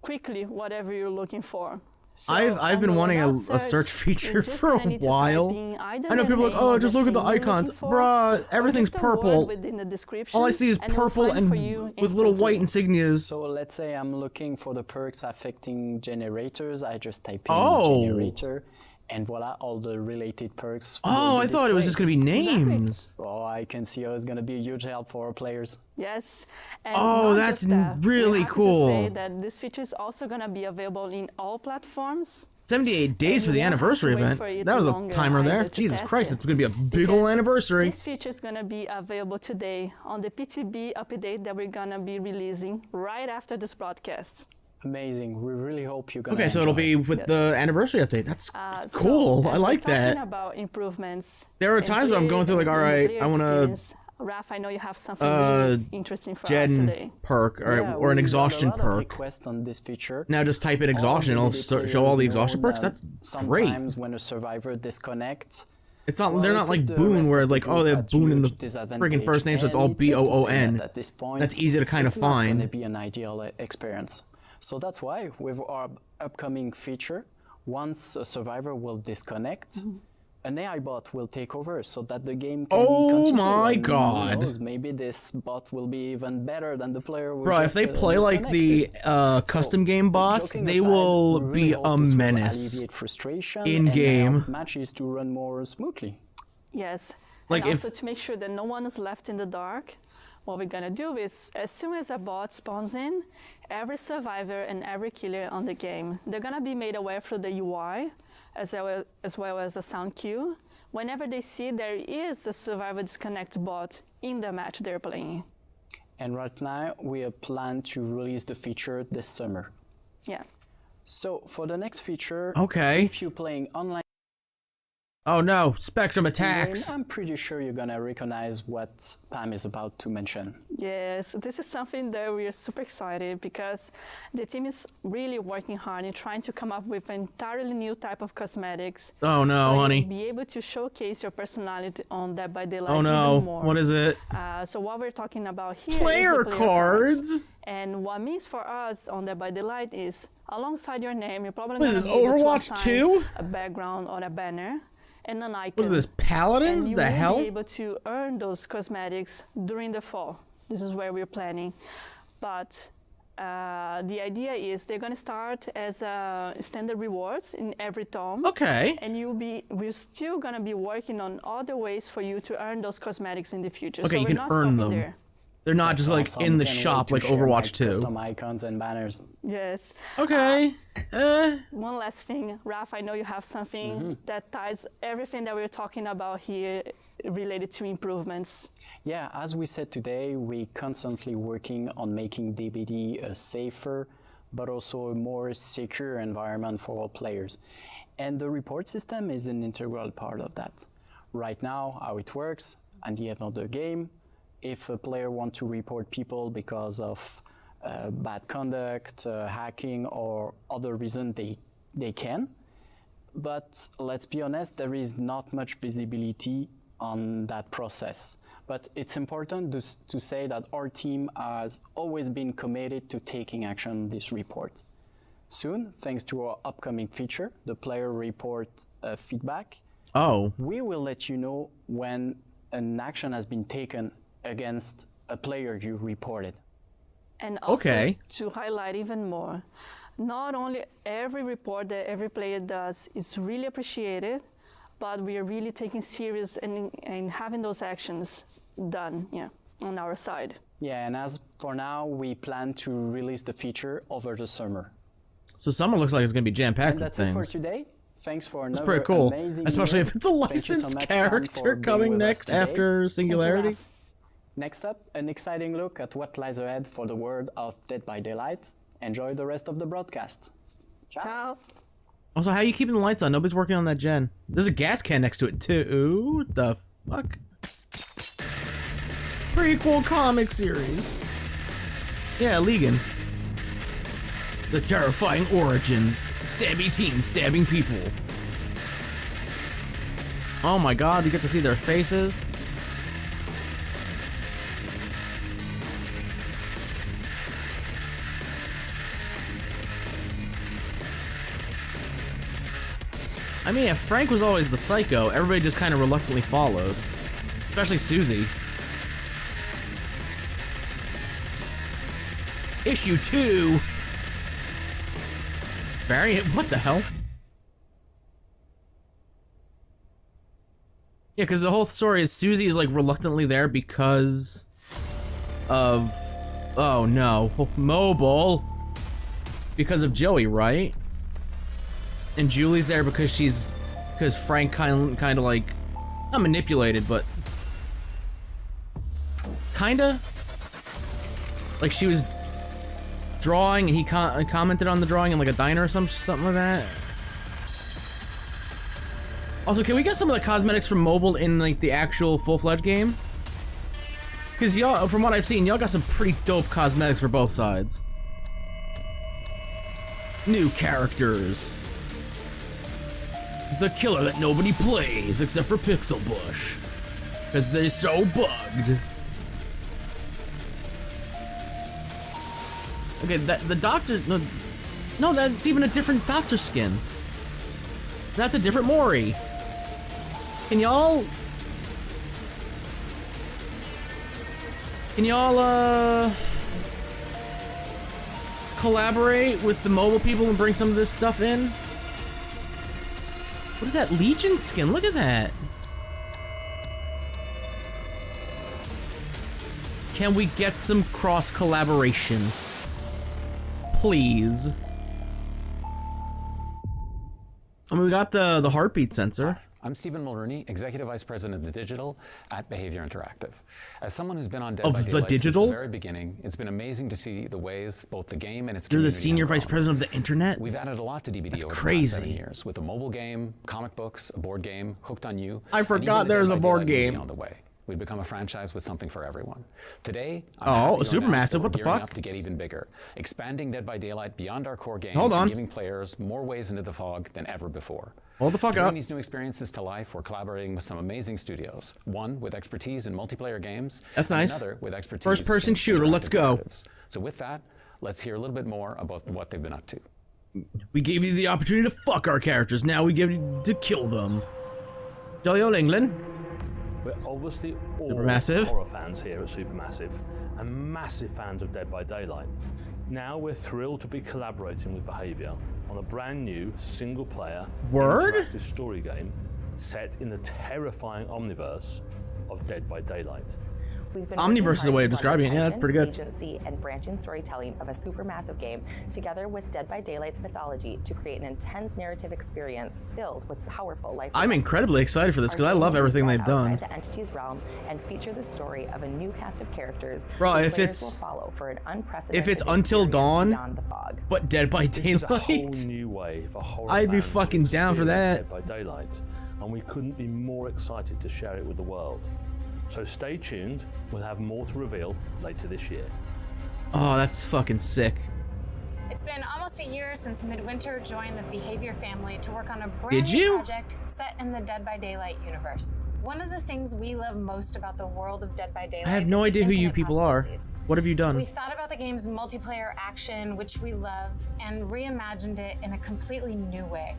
quickly whatever you're looking for. So I've been wanting a search feature for a while. I know people are like, oh, just look at the icons. Bruh, everything's purple. All I see is purple and with little white insignias. So let's say I'm looking for the perks affecting generators. I just type in generator. And voila, all the related perks. Oh, I thought it was just going to be names. Oh, I can see how it's going to be a huge help for our players. Yes. And oh, that's really cool. To say that this feature is also going to be available in all platforms. 78 days for the anniversary event. That was a timer there. Jesus Christ, it's going to be a big old anniversary. This feature is going to be available today on the PTB update that we're going to be releasing right after this broadcast. Amazing. We really hope you're going to Okay, so it'll be with the anniversary update. That's cool. So I like that. Talking about improvements. There are times where I'm going through like, all right, I want to... Raph, I know you have something really interesting for us today. Perk or an exhaustion perk. On this feature. Now just type in exhaustion. It'll show all the exhaustion perks. That's great. Sometimes when a survivor disconnects, it's not. They're not like Boon, where like, oh, they have Boon in the freaking first name, so it's all BOON. That's easy to kind of find. It's not going to be an ideal experience. So that's why with our upcoming feature, once a survivor will disconnect, an AI bot will take over so that the game can Oh continue. my And God. who knows, maybe this bot will be even better than the player. Bro, if they play like the custom game bots, they will be a menace in game. Matches to run more smoothly. Yes. Like and if- also to make sure that no one is left in the dark, what we're gonna do is, as soon as a bot spawns in, every survivor and every killer on the game, they're gonna be made aware through the UI, as well as a sound cue. Whenever they see there is a survivor disconnect bot in the match they're playing. And right now, we plan to release the feature this summer. Yeah. So for the next feature, Okay. if you're playing online, Oh no, Spectrum attacks. I'm pretty sure you're gonna recognize what Pam is about to mention. Yes, this is something that we are super excited because the team is really working hard in trying to come up with an entirely new type of cosmetics. Oh no, so honey. You'll be able to showcase your personality on Dead by Daylight Oh no, even more. what is it? So what we're talking about here Player is the cards? And what means for us on Dead by Daylight is alongside your name, you're probably What going is to this, be able to Overwatch assign 2? a background or a banner and an icon. What is this, Paladins? And you The will hell? be able to earn those cosmetics during the fall. This is where we're planning. But the idea is they're going to start as standard rewards in every tome. Okay. And we're still going to be working on other ways for you to earn those cosmetics in the future. Okay, so you we're can not earn stopping them. there. They're not just like Awesome. in the Can't shop wait like to share Overwatch my 2. Custom icons and banners. Yes. Okay. One last thing, Raf, I know you have something that ties everything that we're talking about here related to improvements. Yeah, as we said today, we're constantly working on making DBD a safer, but also a more secure environment for all players. And the report system is an integral part of that. Right now, how it works, at the end of the game, if a player wants to report people because of bad conduct, hacking, or other reason, they can. But let's be honest, there is not much visibility on that process. But it's important to say that our team has always been committed to taking action on this report. Soon, thanks to our upcoming feature, the player report feedback, we will let you know when an action has been taken against a player you reported. And also to highlight even more, not only every report that every player does is really appreciated, but we are really taking serious and having those actions done on our side. Yeah, and as for now, we plan to release the feature over the summer. So summer looks like it's going to be jam-packed And with that's it for things. today. Thanks for That's another pretty cool, amazing especially year. if it's a Thank you so licensed much, Pam, character for being coming with us next today. after Singularity. Next up, an exciting look at what lies ahead for the world of Dead by Daylight. Enjoy the rest of the broadcast. Ciao. Also, how are you keeping the lights on? Nobody's working on that gen. There's a gas can next to it, too. What the fuck? Prequel comic series. Yeah, Legan. The terrifying origins. Stabby teens stabbing people. Oh my god, you get to see their faces. I mean, if Frank was always the psycho, everybody just kind of reluctantly followed. Especially Susie. Issue 2! Variant, what the hell? Yeah, because the whole story is Susie is like reluctantly there because of... Oh no, mobile! Because of Joey, right? And Julie's there because Frank kind of like, not manipulated, but kinda like she was drawing and he commented on the drawing in like a diner or something like that. Also, can we get some of the cosmetics from mobile in like the actual full-fledged game? Because y'all, from what I've seen, y'all got some pretty dope cosmetics for both sides. New characters. The killer that nobody plays except for Pixel Bush. Because they're so bugged. Okay, the doctor... No, that's even a different doctor skin. That's a different Mori. Can y'all collaborate with the mobile people and bring some of this stuff in? What is that Legion skin? Look at that. Can we get some cross collaboration? Please. I mean, we got the heartbeat sensor. I'm Stephen Mulrooney, Executive Vice President of Digital at Behavior Interactive. As someone who's been on Dead by Daylight since the very beginning, it's been amazing to see the ways both the game and its You're the community Senior have Vice grown. President of the Internet? We've added a lot to DBD That's over crazy. the last 7 years, with a mobile game, comic books, a board game, Hooked on You. I and forgot even the there was Dead a by board Daylight movie game. on the way. We've become a franchise with something for everyone. Today, I'm Oh, happy to Supermassive, announce that what the we're gearing fuck? up to get even bigger, expanding Dead by Daylight beyond our core game Hold on. and giving players more ways into the fog than ever before. Hold the fuck to bring up. these new experiences to life, we're collaborating with some amazing studios. One with expertise in multiplayer games. That's and nice. Another with expertise First-person in shooter, let's interactive go. narratives. So with that, let's hear a little bit more about what they've been up to. We gave you the opportunity to fuck our characters. Now we give you to kill them. Jolly old England. We're obviously all Supermassive. horror fans here at Supermassive and massive fans of Dead by Daylight. Now we're thrilled to be collaborating with Behavior on a brand new single-player interactive story game set in the terrifying omniverse of Dead by Daylight. We've been Omniverse is a way of describing it. Yeah, that's pretty good. Agency and branching storytelling of a supermassive game, together with Dead by Daylight's mythology, to create an intense narrative experience filled with powerful life. I'm incredibly excited for this because I Our love game everything is they've set done. outside the entity's realm and feature the story of a new cast of characters. Bro, who if players it's- will follow for an unprecedented If it's Until experience Dawn, beyond the fog. but Dead by This is a whole Daylight, new way for horror I'd be fans to fucking down for experience that. Dead by Daylight, and we couldn't be more excited to share it with the world. So stay tuned, we'll have more to reveal later this year. Oh, that's fucking sick. It's been almost a year since Midwinter joined the Behavior family to work on a brand Did new you? project set in the Dead by Daylight universe. One of the things we love most about the world of Dead by Daylight I have no is the idea who you infinite people are. possibilities. What have you done? We thought about the game's multiplayer action, which we love, and reimagined it in a completely new way.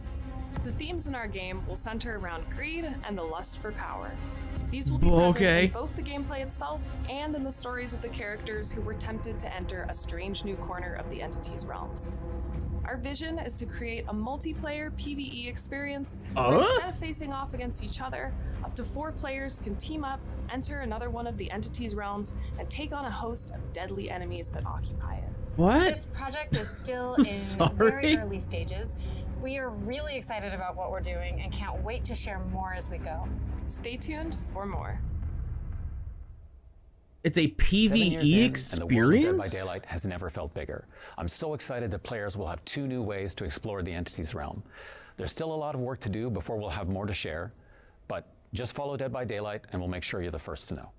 The themes in our game will center around greed and the lust for power. These will be present Okay. in both the gameplay itself and in the stories of the characters who were tempted to enter a strange new corner of the entity's realms. Our vision is to create a multiplayer PvE experience where instead of facing off against each other, up to 4 players can team up, enter another one of the entity's realms, and take on a host of deadly enemies that occupy it. What? This project is still in Sorry. very early stages. We are really excited about what we're doing and can't wait to share more as we go. Stay tuned for more. It's a 7 years PvE in, and the world of Dead by experience? Daylight has never felt bigger. I'm so excited that players will have 2 new ways to explore the entity's realm. There's still a lot of work to do before we'll have more to share, but just follow Dead by Daylight and we'll make sure you're the first to know.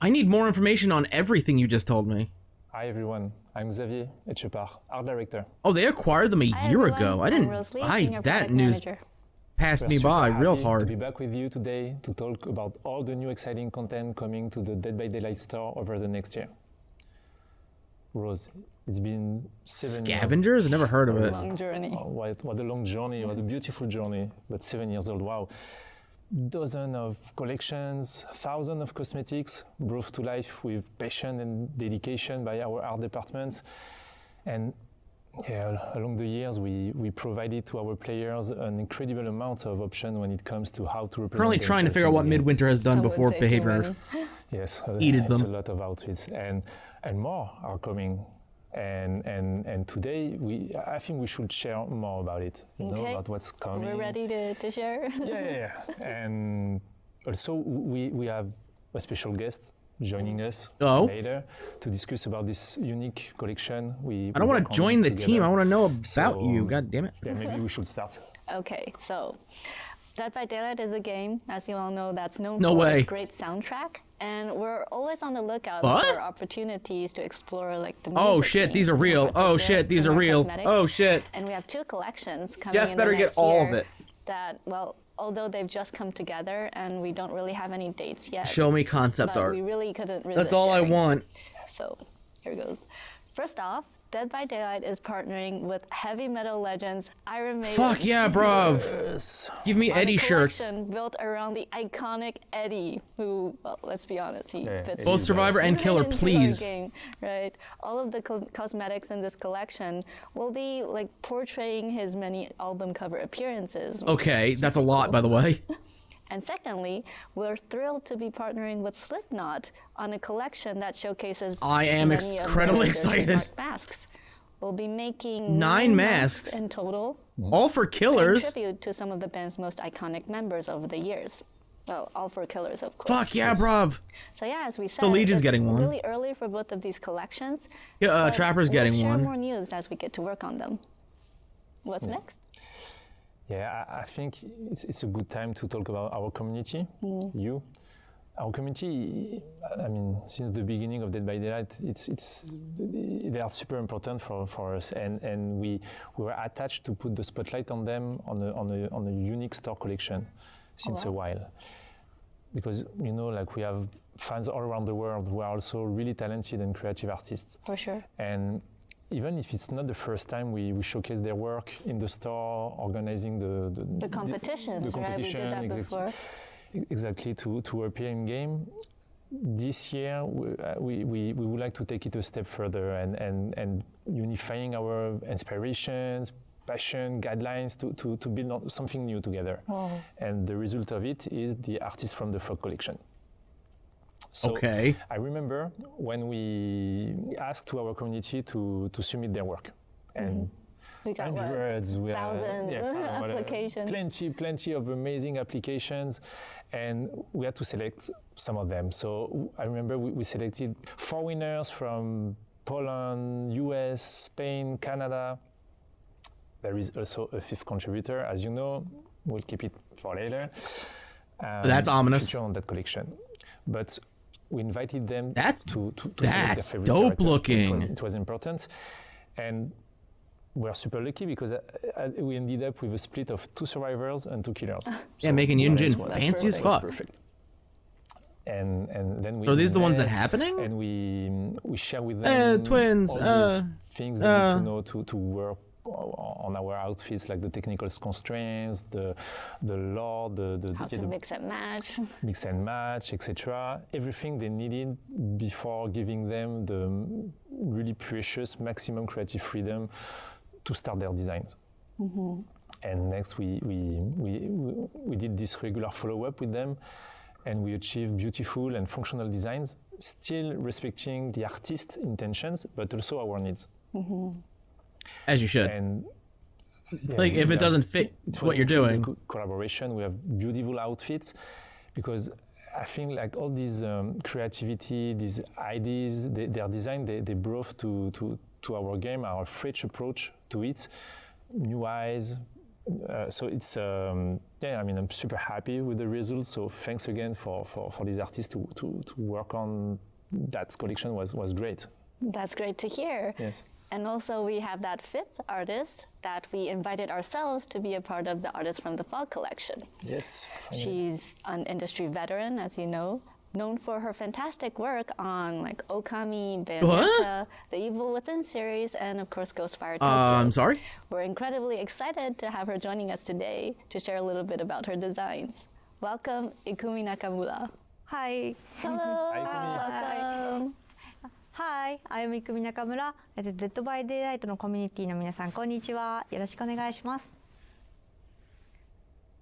I need more information on everything you just told me. Hi everyone, I'm Xavier Etchepart, art director. Oh, they acquired them a year ago. I didn't. That news passed me We're by super real happy hard. to be back with you today to talk about all the new exciting content coming to the Dead by Daylight store over the next year. Rose, it's been 7 years. Scavengers? Never heard of it. Long journey. Oh, what a long journey, what a beautiful journey, but 7 years old, wow. Dozens of collections, thousands of cosmetics brought to life with passion and dedication by our art departments. And yeah, along the years, we provided to our players an incredible amount of options when it comes to how to represent Currently trying to themselves figure out in what the game. Midwinter has done before Behavior Yes, eated it's them. a lot of outfits, and more are coming. And today, I think we should share more about it, you know, about what's coming. We're ready to share. Yeah. And also, we have a special guest joining us later to discuss about this unique collection. I don't want to join the team. I want to know about you. God damn it. Yeah, maybe we should start. Okay, so Dead by Daylight is a game, as you all know, that's known No for way. its great soundtrack. And we're always on the lookout What? for opportunities to explore like the music Oh shit, scene, these are real. Oh shit, these are real. cosmetics. Oh shit. And we have 2 collections coming Jeff in better the get next all year of it. that, well, although they've just come together and we don't really have any dates yet. Show me concept but art. we really couldn't resist That's all I sharing. want. So here goes. First off, Dead by Daylight is partnering with heavy metal legends Iron Maiden. Fuck yeah, bruv. Give me Eddie shirts. Built around the iconic Eddie, who, well, let's be honest, he fits both Survivor and Killer, please. Game, right? All of the cosmetics in this collection will be like portraying his many album cover appearances. Okay, that's a lot, by the way. And secondly, we're thrilled to be partnering with Slipknot on a collection that showcases I am incredibly excited. Masks. We'll be making 9 masks in total. All for Killers. In tribute to some of the band's most iconic members over the years. Well, all for Killers, of course. Fuck yeah, bruv. So yeah, as we said, the Legion's getting one. Really early for both of these collections. Yeah, Trapper's getting we'll one. share more news as we get to work on them. What's next? Yeah, I think it's a good time to talk about our community, Our community, I mean, since the beginning of Dead by Daylight, they are super important for us, and we were attached to put the spotlight on them on a unique store collection since a while. Because, you know, like we have fans all around the world who are also really talented and creative artists. For sure. And even if it's not the first time we showcase their work in the store, organizing the competitions, right? We did that before. Exactly, to appear in game. This year, we would like to take it a step further and unifying our inspirations, passion, guidelines to build something new together. Oh. And the result of it is the artists from the Fog collection. So okay. I remember when we asked to our community to submit their work. And we got hundreds, what? Thousands applications. Plenty of amazing applications, and we had to select some of them. So I remember we selected 4 winners from Poland, US, Spain, Canada. There is also a 5th contributor, as you know. We'll keep it for later. That's ominous. Feature on that collection, but we invited them to select their favorite dope character. looking. It was important, and we're super lucky because we ended up with a split of 2 survivors and 2 killers. Yeah, making Yunjin fancy as fuck. Perfect. And then we. Are these the ones that are happening? And we share with them twins. all these things they need to know to work on our outfits, like the technical constraints, the lore, how to mix and match, etc. Everything they needed before giving them the really precious maximum creative freedom to start their designs. And next, we did this regular follow-up with them, and we achieved beautiful and functional designs, still respecting the artist's intentions, but also our needs. As you should. And like if it doesn't fit what you're doing. Collaboration, we have beautiful outfits, because I think like all these creativity, these ideas, their design, they brought to our game, our fresh approach to it, new eyes. So it's yeah, I mean, I'm super happy with the results. So thanks again for these artists to work on that collection was great. That's great to hear. Yes. And also we have that 5th artist that we invited ourselves to be a part of the Artists from the Fog collection. Yes. She's an industry veteran, as you know, known for her fantastic work on like Okami, Bayonetta, the Evil Within series, and of course Ghostfire Tokyo. I'm sorry? We're incredibly excited to have her joining us today to share a little bit about her designs. Welcome, Ikumi Nakamura. Hi. Hello. Welcome. Hi, I'm Ikumi Nakamura. Dead by Daylight のコミュニティの皆さん、こんにちは。よろしくお願いします。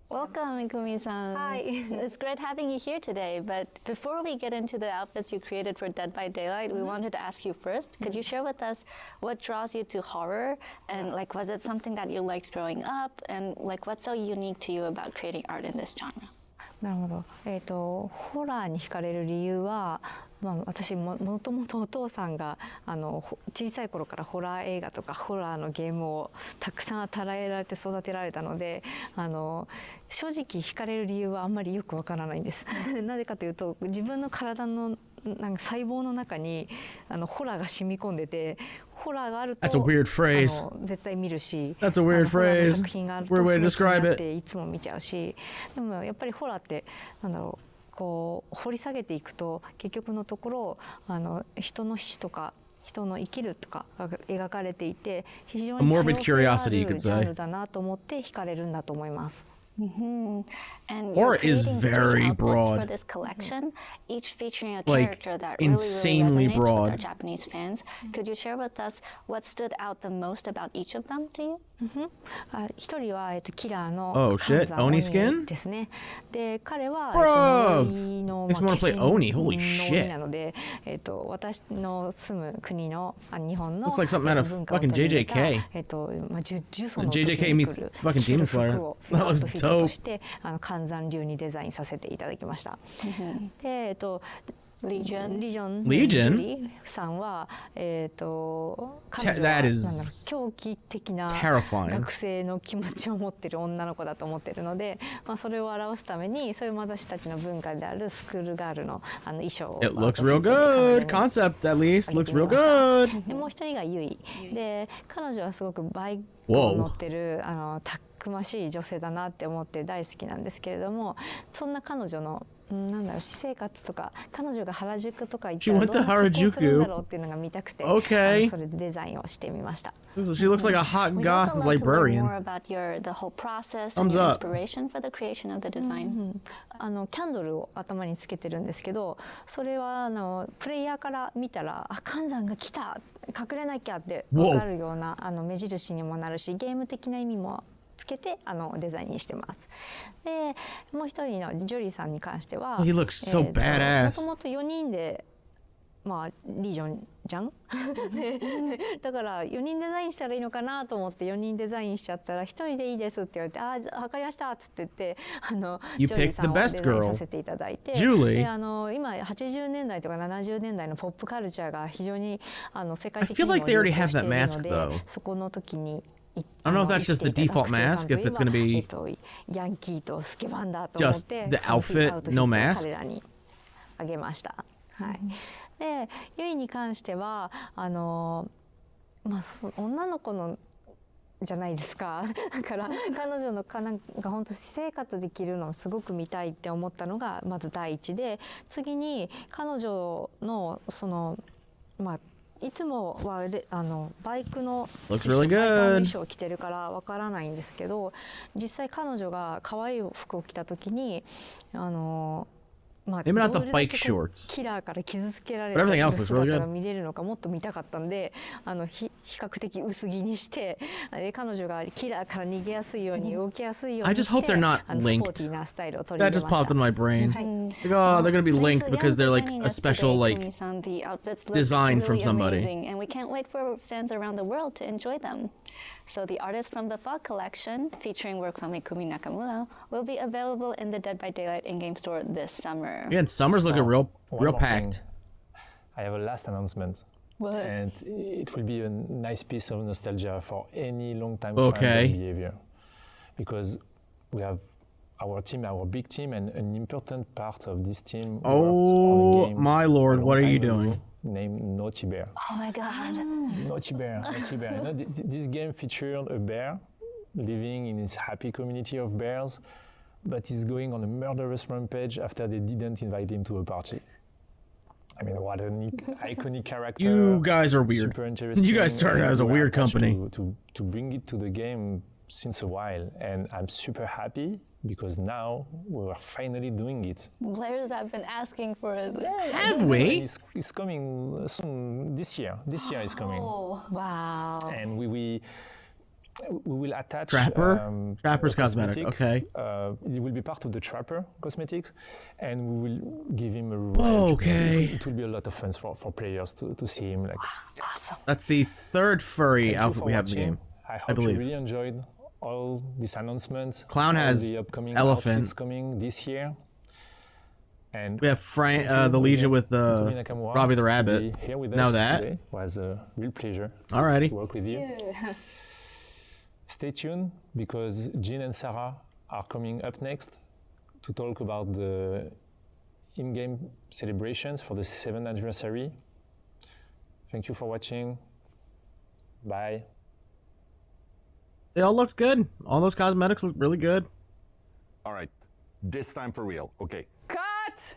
Welcome, Ikumi-san. Hi. It's great having you here today, but before we get into the outfits you created for Dead by Daylight, we wanted to ask you first, could you share with us what draws you to horror? And like, was it something that you liked growing up? And like, what's so unique to you about creating art in this genre? なるほど。ホラーに惹かれる理由は、私もともとお父さんが小さい頃からホラー映画とかホラーのゲームをたくさん与えられて育てられたので、正直惹かれる理由はあんまりよくわからないんです。なぜかというと、自分の体のなんか細胞の中にホラーが染み込んでて、ホラーがあると That's a weird phrase. 絶対見るし、 That's a weird phrase. 作品があると Weird way to describe it. いつも見ちゃうし、でもやっぱりホラーってなんだろう、こう掘り下げていくと結局のところ人の死とか人の生きるとかが描かれていて、非常 A に多 morbid 様性があ curiosity, you る could ジャン say. ルだなと思って惹かれるんだと思います。And Horror you're is creating very three outlets broad. for this collection, each featuring a Like, character that insanely really resonates with broad. our Japanese fans. Could you share with us what stood out the most about each of them to you? 一人はキラーの Oh shit, カンザ Oni 鬼 skin? ですね。で彼は Bro! 呪いの Makes me wanna play 化身 Oni. の Holy 鬼 shit. なので、私の住む国の日本の Looks like something out of 文化を fucking 取り入れた JJK. 呪詛の時 JJK に meets 来る fucking Demon Slayer. 服を That looks フィットと dope. して寒山流にデザインさせていただきました。でリジョンさんは彼女は That is 狂気的な terrifying. 学生の気持ちを持っている女の子だと思っているので、それを表すためにそういう私たちの文化であるスクールガールの衣装を It looks real good. Concept, at least, looks real good. でもう一人がユイで、彼女はすごくバイクを乗ってるたくましい女性だなって思って大好きなんですけれども、そんな彼女のなんだろう、私生活とか彼女が原宿とか行ったらどんな格好するんだろうっていうのが見たくて、それでデザインをしてみました。She looks like a hot goth librarian. The whole process and your your inspiration for the creation of the design. キャンドルを頭につけてるんですけど、それはプレイヤーから見たら寒山が来た、隠れなきゃって分かるような目印にもなるし、ゲーム的な意味もつけてデザインにしてます。で、もう一人のジョリーさんに関しては、He looks so badass. もともと4人でリージョンじゃんだから4人デザインしたらいいのかなと思って4人デザインしちゃったら1人でいいですって言われて、ああ分かりましたっつって言ってジョリーさんをデザインさせていただいて、で今80年代とか70年代のポップカルチャーが非常に世界的にも流行しているので、そこの時にI don't know if that's just the default mask, if it's going to be ヤンキーとスケバンダーと思って just the outfit, no mask. 彼らにあげました。はい。で、ユイに関しては女の子のじゃないですか。だから彼女のが本当私生活できるのをすごく見たいって思ったのがまず第一で、次に彼女のいつもはバイクの衣装を着てるからわからないんですけど、実際彼女が可愛い服を着た時にMaybe not the bike shorts. キラーから傷つけられる姿が見れるのかもっと見たかったんで、比較的薄着にして、彼女がキラーから逃げやすいように動きやすいようにして、 I just hope they're not linked. That just popped in my brain. Like, oh, they're gonna be linked because they're like a special like design from somebody. And we can't wait for fans around the world to enjoy them. So the Artist from the Fog collection, featuring work from Ikumi Nakamura, will be available in the Dead by Daylight in-game store this summer. Again, summer's looking real packed. I have a last announcement. What? And it will be a nice piece of nostalgia for any long-time fans of behavior. Because we have our team, our big team, and an important part of this team. Oh my lord, what are you doing? Named Naughty Bear. Oh my god. Naughty Bear, Naughty Bear. You know, this game featured a bear living in his happy community of bears, but he's going on a murderous rampage after they didn't invite him to a party. I mean, what an iconic character. You guys are weird. Super interesting. You guys started as a weird company. To bring it to the game since a while, and I'm super happy because now we're finally doing it. Players have been asking for it. Have we? It's coming soon. This year is coming. Oh, wow. And we will attach Trapper's cosmetic. Okay. It will be part of the Trapper cosmetics, and we will give him a reward. Okay. It will be a lot of fun for players to see him. Like, awesome. That's the third furry outfit we have in the game. I hope you really enjoyed all this announcement. Clown has the upcoming elephant coming this year. And we have Frank, the Legion with Robbie the Rabbit. Here with now us that today was a real pleasure. Alrighty. To work with you. Yeah. Stay tuned because Jean and Sarah are coming up next to talk about the in-game celebrations for the 7th anniversary. Thank you for watching. Bye. They all looked good. All those cosmetics look really good. All right, this time for real, okay. Cut!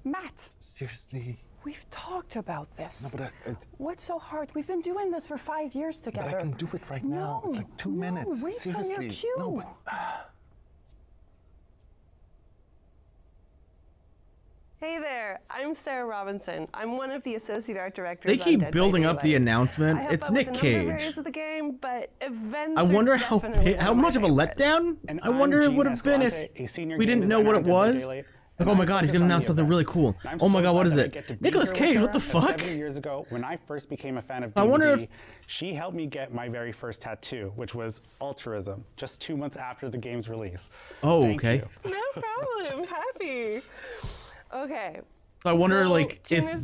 Matt! Seriously? We've talked about this. No, but what's so hard? We've been doing this for 5 years together. But I can do it right now. It's like 2 minutes. Read Seriously. from your cue. No, but... Hey there, I'm Sarah Robinson. I'm one of the associate art directors. They keep building up the announcement. It's Nick Cage. Of the game, but events I wonder how much of a letdown I wonder it would have been if we didn't know what it was. Like, oh my god, he's gonna announce something really cool. Oh my god, what is it? Nicolas Cage, what the fuck? 7 years ago, when I first became a fan of I wonder if she helped me get my very first tattoo, which was altruism, just 2 months after the game's release. Oh, Thank okay. you. No problem. Happy. Okay. So I wonder, like, if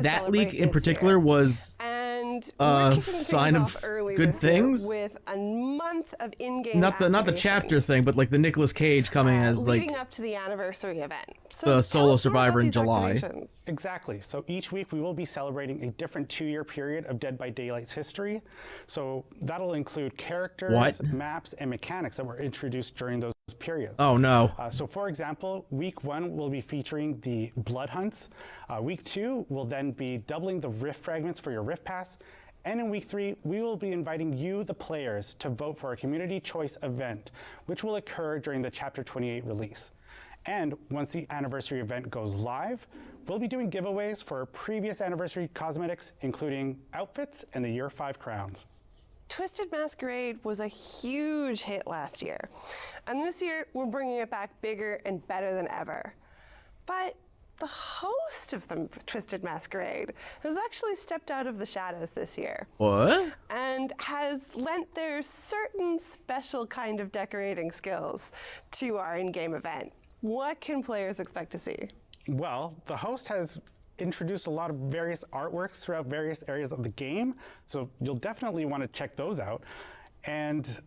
that leak in particular was a sign of good things. With a month of in-game Not the chapter thing, but like the Nicolas Cage coming as like leading up to the anniversary event. the solo survivor in July. Exactly. So each week we will be celebrating a different 2-year period of Dead by Daylight's history. So that'll include characters, maps, and mechanics that were introduced during those periods. Oh no. So for example, week 1 will be featuring the blood hunts. Week 2 will then be doubling the rift fragments for your rift pass. And in week 3, we will be inviting you, the players, to vote for a community choice event, which will occur during the Chapter 28 release. And once the anniversary event goes live, we'll be doing giveaways for previous anniversary cosmetics, including outfits and the Year 5 crowns. Twisted Masquerade was a huge hit last year. And this year, we're bringing it back bigger and better than ever. But the host of the Twisted Masquerade has actually stepped out of the shadows this year. What? And has lent their certain special kind of decorating skills to our in-game event. What can players expect to see? Well, the host has introduced a lot of various artworks throughout various areas of the game, so you'll definitely want to check those out. And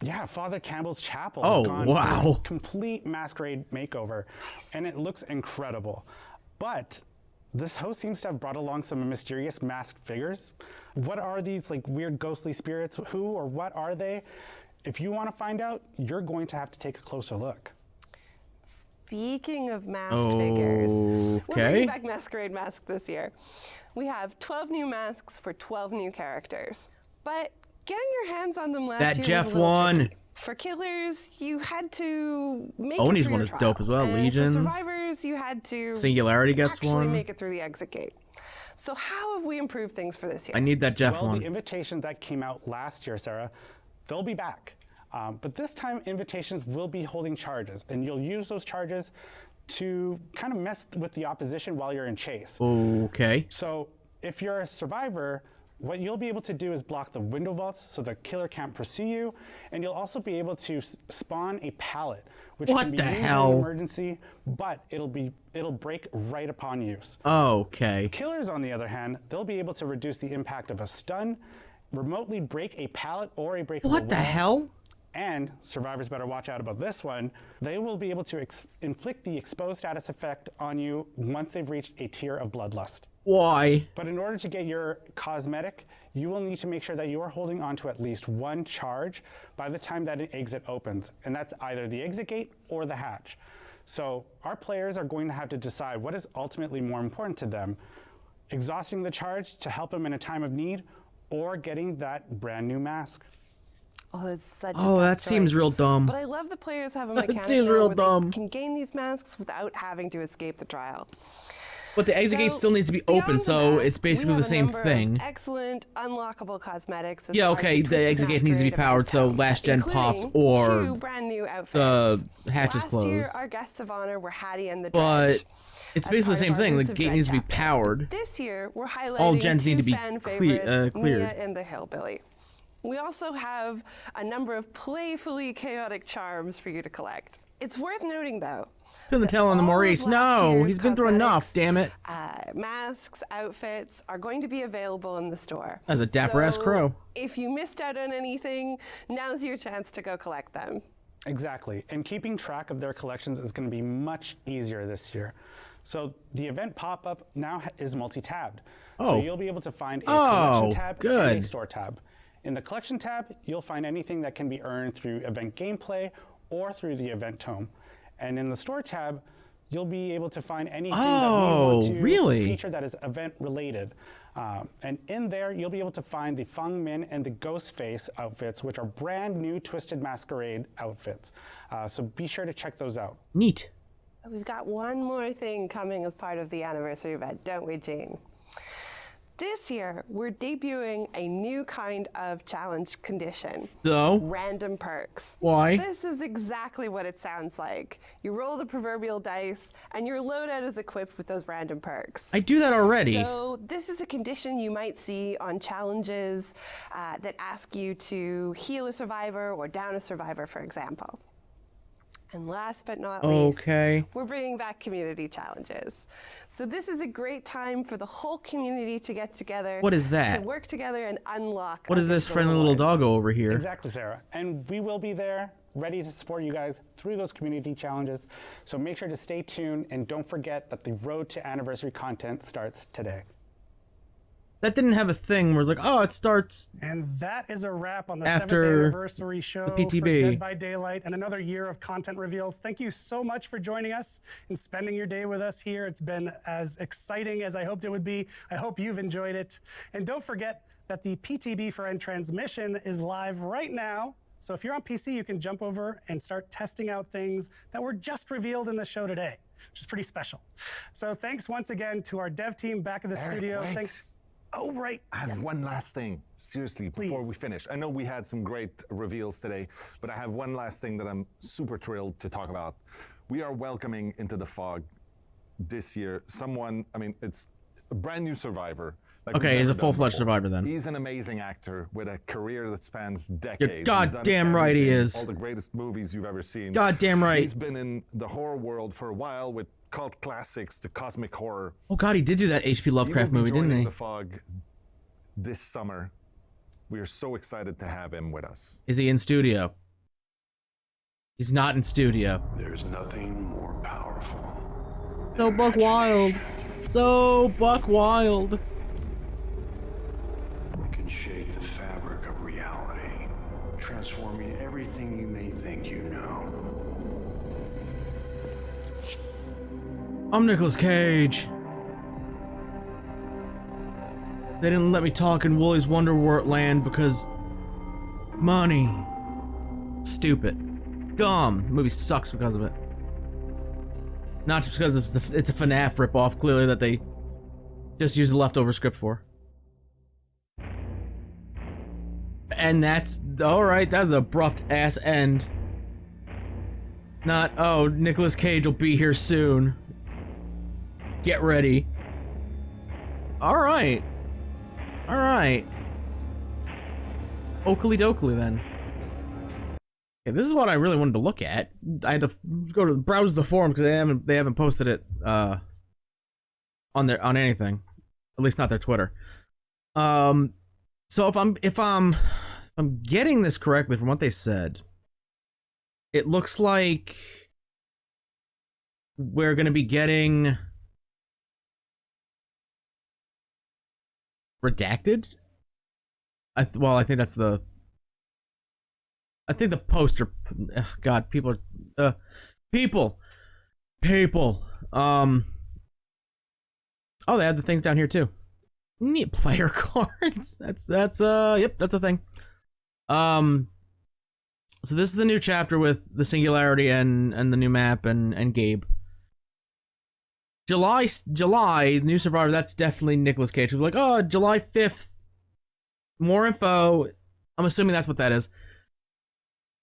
yeah, Father Campbell's Chapel has gone through a complete masquerade makeover, and it looks incredible. But this host seems to have brought along some mysterious masked figures. What are these like weird ghostly spirits? Who or what are they? If you want to find out, you're going to have to take a closer look. Speaking of masked figures, we're bringing back Masquerade Mask this year. We have 12 new masks for 12 new characters. But getting your hands on them last year that was Jeff a little one. tricky. For killers, you had to make Oni's it through one your is trial. dope as well. And Legions. For survivors, you had to Singularity gets actually one. make it through the exit gate. So how have we improved things for this year? I need that Jeff well, one. The invitations that came out last year, Sarah, they'll be back. But this time, invitations will be holding charges, and you'll use those charges to kind of mess with the opposition while you're in chase. Okay. So if you're a survivor, what you'll be able to do is block the window vaults so the killer can't pursue you, and you'll also be able to spawn a pallet, which can be used in an emergency, but it'll break right upon use. Okay. Killers, on the other hand, they'll be able to reduce the impact of a stun, remotely break a pallet or a breakable wall. What the hell? And survivors better watch out about this one. They will be able to inflict the exposed status effect on you once they've reached a tier of bloodlust. Why? But in order to get your cosmetic, you will need to make sure that you are holding on to at least one charge by the time that an exit opens. And that's either the exit gate or the hatch. So our players are going to have to decide what is ultimately more important to them, exhausting the charge to help them in a time of need, or getting that brand new mask. Oh, it's such a Oh, tough that seems choice. real dumb. But I love the players have a That mechanic seems now real where dumb. they can gain these masks without having to escape the trial. But the exit gate still needs to be open, so it's basically the same thing. Excellent unlockable cosmetics. Yeah, okay, the exit gate needs to be powered, so last gen pops or two brand new outfits. the hatch is Last year, closed. our guests of honor were Hattie and the But Dredge. it's as basically the part same of our thing. The Roots of gate Dread needs to be chapter. powered. This year, we're highlighting All gens two need to be fan cleared. favorites, Mia and the Hillbilly. We also have a number of playfully chaotic charms for you to collect. It's worth noting, though, Pin the tail on the Maurice. No, he's been through enough, damn it. masks, outfits are going to be available in the store. As a dapper-ass crow. If you missed out on anything, now's your chance to go collect them. Exactly, and keeping track of their collections is going to be much easier this year. So the event pop-up now is multi-tabbed. So Oh. you'll be able to find a Oh, collection tab and good. a store tab. In the collection tab, you'll find anything that can be earned through event gameplay or through the event tome. And in the store tab, you'll be able to find anything Oh, that we want to really? feature that is event related. And in there, you'll be able to find the Feng Min and the Ghostface outfits, which are brand new Twisted Masquerade outfits. So be sure to check those out. Neat. We've got one more thing coming as part of the anniversary event, don't we, Jean? This year, we're debuting a new kind of challenge condition. So? Random perks. Why? This is exactly what it sounds like. You roll the proverbial dice, and your loadout is equipped with those random perks. I do that already. So this is a condition you might see on challenges that ask you to heal a survivor or down a survivor, for example. And last but not least, we're bringing back community challenges. So this is a great time for the whole community to get together. What is that? To work together and unlock. What is this friendly little doggo over here? Exactly, Sarah. And we will be there, ready to support you guys through those community challenges. So make sure to stay tuned, and don't forget that the road to anniversary content starts today. That didn't have a thing where it's like, oh, it starts. And that is a wrap on the after 7th anniversary show the PTB. for Dead by Daylight and another year of content reveals. Thank you so much for joining us and spending your day with us here. It's been as exciting as I hoped it would be. I hope you've enjoyed it. And don't forget that the PTB for End transmission is live right now. So if you're on PC, you can jump over and start testing out things that were just revealed in the show today, which is pretty special. So thanks once again to our dev team back at the studio. Wait. Thanks. Oh, right. I have one last thing, seriously, before we finish. I know we had some great reveals today, but I have one last thing that I'm super thrilled to talk about. We are welcoming into the fog this year someone, I mean, it's a brand new survivor. Like Okay, he's a full-fledged survivor then. He's an amazing actor with a career that spans decades. You're goddamn right he is. All the greatest movies you've ever seen. Goddamn right. He's been in the horror world for a while with cult classics to cosmic horror. Oh god, he did do that H.P. Lovecraft movie, didn't he? The Fog this summer. We are so excited to have him with us. Is he in studio? He's not in studio. There's nothing more powerful. So buck wild. So buck wild. It can shape the fabric of reality, transforming everything you may think you know. I'm Nicolas Cage. They didn't let me talk in Willy's Wonderland because money. Stupid. Dumb. The movie sucks because of it. Not just because it's a FNAF ripoff, clearly, that they just used the leftover script for. And that's alright, that's an abrupt ass end. Not, oh, Nicolas Cage will be here soon. Get ready. Alright. Alright. Oakley dokley then. Okay, this is what I really wanted to look at. I had to go to browse the forum because they haven't posted it on anything. At least not their Twitter. So if I'm getting this correctly from what they said, it looks like we're gonna be getting redacted. I think that's the. I think the poster. God, people. People. Oh, they have the things down here too. Neat player cards. That's yep, that's a thing. So this is the new chapter with the Singularity and the new map and Gabe. July, new Survivor, that's definitely Nicolas Cage. We're like, oh, July 5th. More info. I'm assuming that's what that is.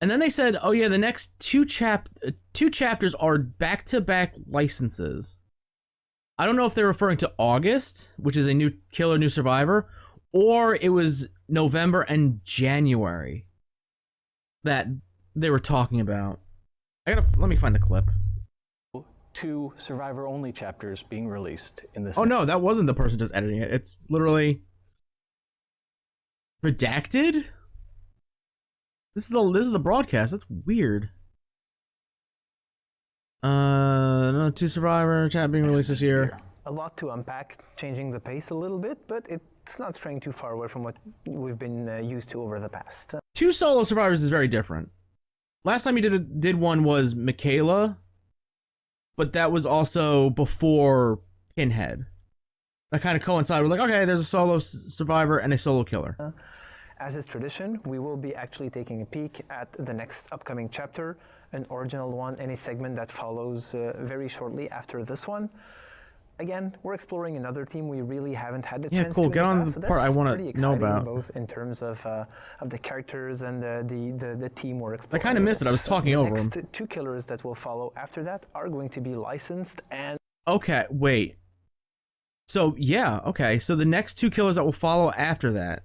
And then they said, oh yeah, the next two chapters are back-to-back licenses. I don't know if they're referring to August, which is a new Killer, new Survivor, or it was November and January that they were talking about. Let me find the clip. 2 Survivor-only chapters being released in this. Oh no, that wasn't the person just editing it. It's literally redacted. This is the broadcast. That's weird. No, 2 Survivor chat being released this year. A lot to unpack, changing the pace a little bit, but it's not straying too far away from what we've been used to over the past. 2 solo survivors is very different. Last time you did one was Michaela, but that was also before Pinhead. That kind of coincided with like, okay, there's a solo survivor and a solo killer. As is tradition, we will be actually taking a peek at the next upcoming chapter, an original one, any segment that follows very shortly after this one. Again, we're exploring another team we really haven't had the chance cool. to. Get on the part I want to know about. Both in terms of the characters and the team we're exploring. I kind of missed it. I was talking over him. The next two killers that will follow after that are going to be licensed and. Okay, wait. So yeah, okay. So the next two killers that will follow after that.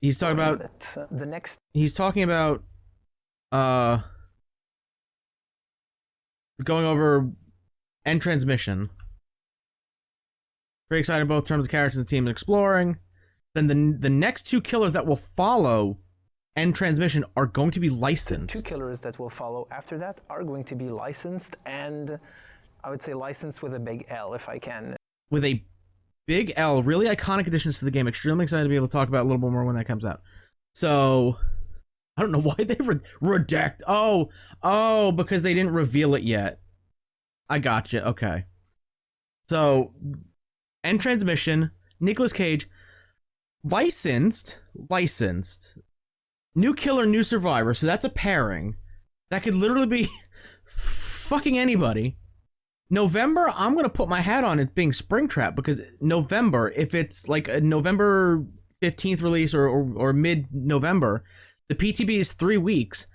He's talking about the next. He's talking about going over end transmission. Very excited both terms of characters the team is exploring. Then the next two killers that will follow end transmission are going to be licensed. The two killers that will follow after that are going to be licensed, and I would say licensed with a big L if I can. With a big L, really iconic additions to the game. Extremely excited to be able to talk about it a little bit more when that comes out. So, I don't know why they redact. Oh, because they didn't reveal it yet. I gotcha. Okay. So, end transmission, Nicolas Cage, licensed, new killer, new survivor. So that's a pairing. That could literally be fucking anybody. November, I'm going to put my hat on it being Springtrap, because November, if it's like a November 15th release or mid-November, the PTB is 3 weeks.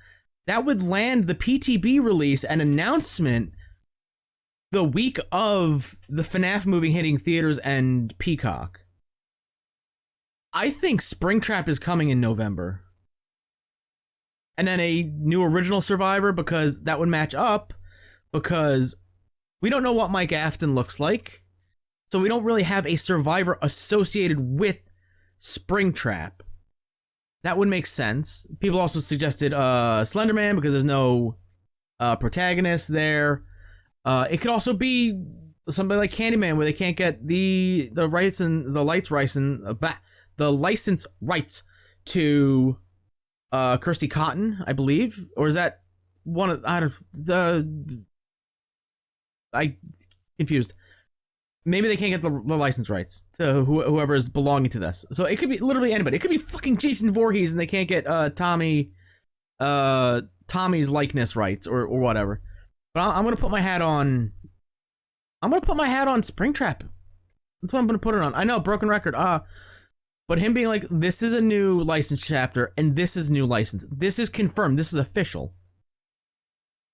That would land the PTB release and announcement the week of the FNAF movie hitting theaters and Peacock. I think Springtrap is coming in November. And then a new original survivor, because that would match up, because we don't know what Mike Afton looks like, so we don't really have a survivor associated with Springtrap. That would make sense. People also suggested Slenderman, because there's no protagonist there. It could also be somebody like Candyman, where they can't get the rights and the license rights to Kirsty Cotton, I believe, or is that one of I confused. Maybe they can't get the license rights to whoever is belonging to this. So it could be literally anybody. It could be fucking Jason Voorhees, and they can't get Tommy's likeness rights or whatever. But I'm gonna put my hat on. I'm gonna put my hat on Springtrap. That's what I'm gonna put it on. I know, broken record. But him being like, this is a new license chapter, and this is new license. This is confirmed. This is official.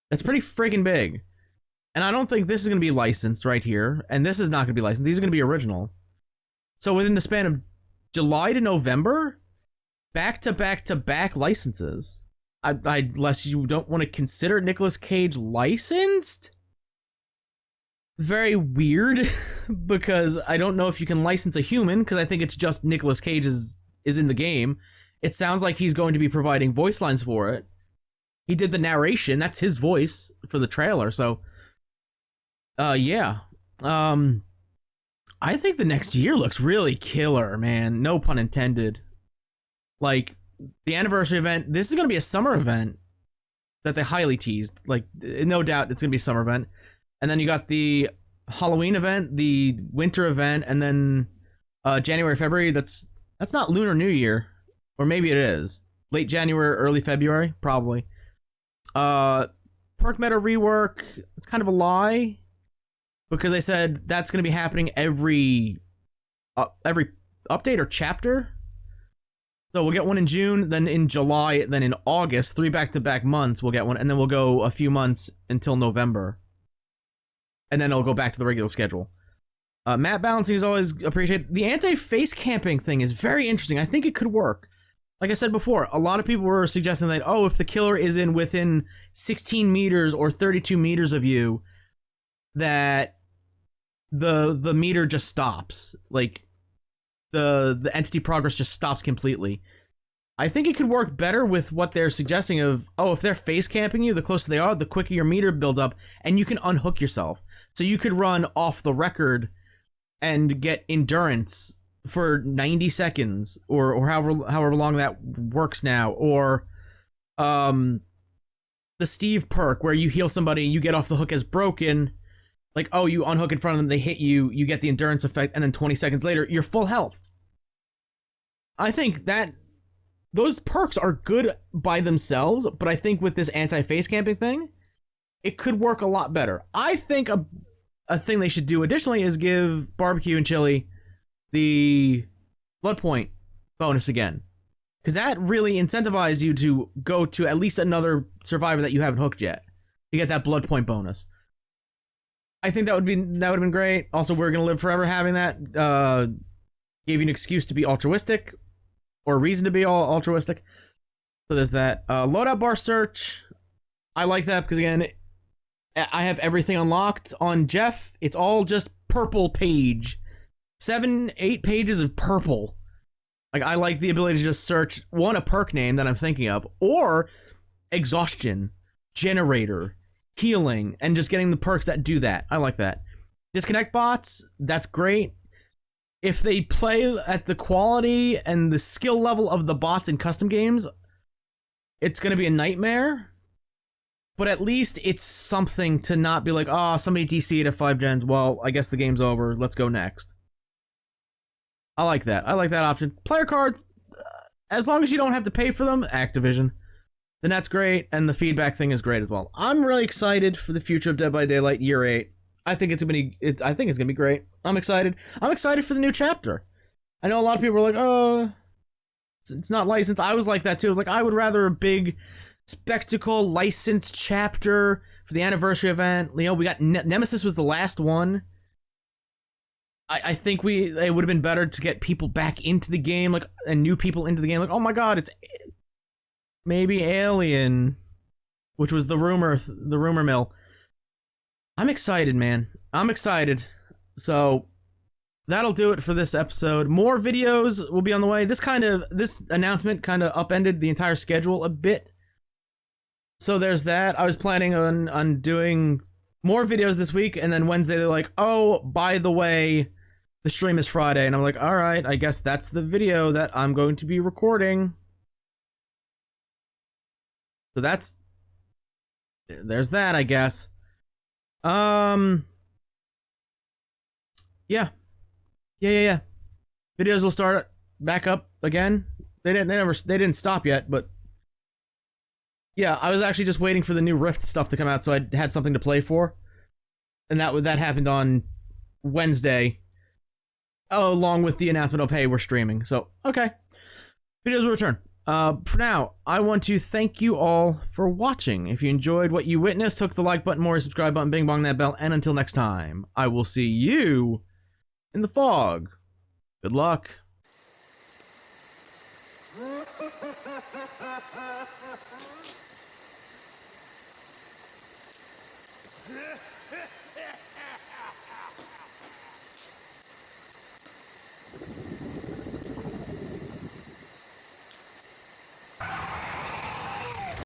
That's pretty freaking big. And I don't think this is going to be licensed right here, and this is not going to be licensed. These are going to be original. So within the span of July to November, back-to-back-to-back licenses. Unless you don't want to consider Nicolas Cage licensed? Very weird, because I don't know if you can license a human, because I think it's just Nicolas Cage is in the game. It sounds like he's going to be providing voice lines for it. He did the narration. That's his voice for the trailer, so... yeah. I think the next year looks really killer, man. No pun intended. Like, the anniversary event, this is going to be a summer event that they highly teased. Like, no doubt it's going to be a summer event. And then you got the Halloween event, the winter event, and then January, February. That's not Lunar New Year. Or maybe it is. Late January, early February, probably. Perk meta rework, it's kind of a lie. Because I said that's going to be happening every update or chapter. So we'll get one in June, then in July, then in August. 3 back-to-back months we'll get one. And then we'll go a few months until November. And then it'll go back to the regular schedule. Map balancing is always appreciated. The anti-face camping thing is very interesting. I think it could work. Like I said before, a lot of people were suggesting that, oh, if the killer is within 16 meters or 32 meters of you, that the meter just stops. Like, the entity progress just stops completely. I think it could work better with what they're suggesting of, oh, if they're face camping you, the closer they are, the quicker your meter builds up, and you can unhook yourself. So you could run off the record and get endurance for 90 seconds, or however long that works now, or the Steve perk where you heal somebody, you get off the hook as broken. Like, oh, you unhook in front of them, they hit you, you get the endurance effect, and then 20 seconds later, you're full health. I think that those perks are good by themselves, but I think with this anti-face camping thing, it could work a lot better. I think a thing they should do additionally is give barbecue and chili the blood point bonus again. Because that really incentivizes you to go to at least another survivor that you haven't hooked yet. You get that blood point bonus. I think that would have been great. Also, We're Gonna Live Forever having that gave you an excuse to be altruistic, or a reason to be all altruistic. So there's that. Loadout bar search. I like that because again, I have everything unlocked on Jeff. It's all just purple page. 7-8 pages of purple. Like, I like the ability to just search, one, a perk name that I'm thinking of, or exhaustion, generator, healing, and just getting the perks that do that. I like that. Disconnect bots, that's great. If they play at the quality and the skill level of the bots in custom games, it's going to be a nightmare. But at least it's something to not be like, oh, somebody DC'd at 5 gens. Well, I guess the game's over. Let's go next. I like that. I like that option. Player cards, as long as you don't have to pay for them, Activision, then that's great. And the feedback thing is great as well. I'm really excited for the future of Dead by Daylight Year 8. I think it's gonna be great. I'm excited. I'm excited for the new chapter. I know a lot of people are like, oh, it's not licensed. I was like that too. I was like, I would rather a big spectacle licensed chapter for the anniversary event. You know, we got Nemesis was the last one. I think it would have been better to get people back into the game, like, and new people into the game. Like, oh my god, it's maybe Alien, which was the rumor mill. I'm excited, man. I'm excited. So that'll do it for this episode. More videos will be on the way. This announcement kind of upended the entire schedule a bit. So there's that. I was planning on doing more videos this week, and then Wednesday they're like, oh, by the way, the stream is Friday. And I'm like, all right, I guess that's the video that I'm going to be recording. So there's that, I guess. Yeah. Videos will start back up again. They didn't stop yet, but yeah, I was actually just waiting for the new Rift stuff to come out so I had something to play for. And that happened on Wednesday, along with the announcement of, hey, we're streaming. So, okay. Videos will return. For now, I want to thank you all for watching. If you enjoyed what you witnessed, hook the like button, more subscribe button, bing bong that bell, and until next time, I will see you in the fog. Good luck.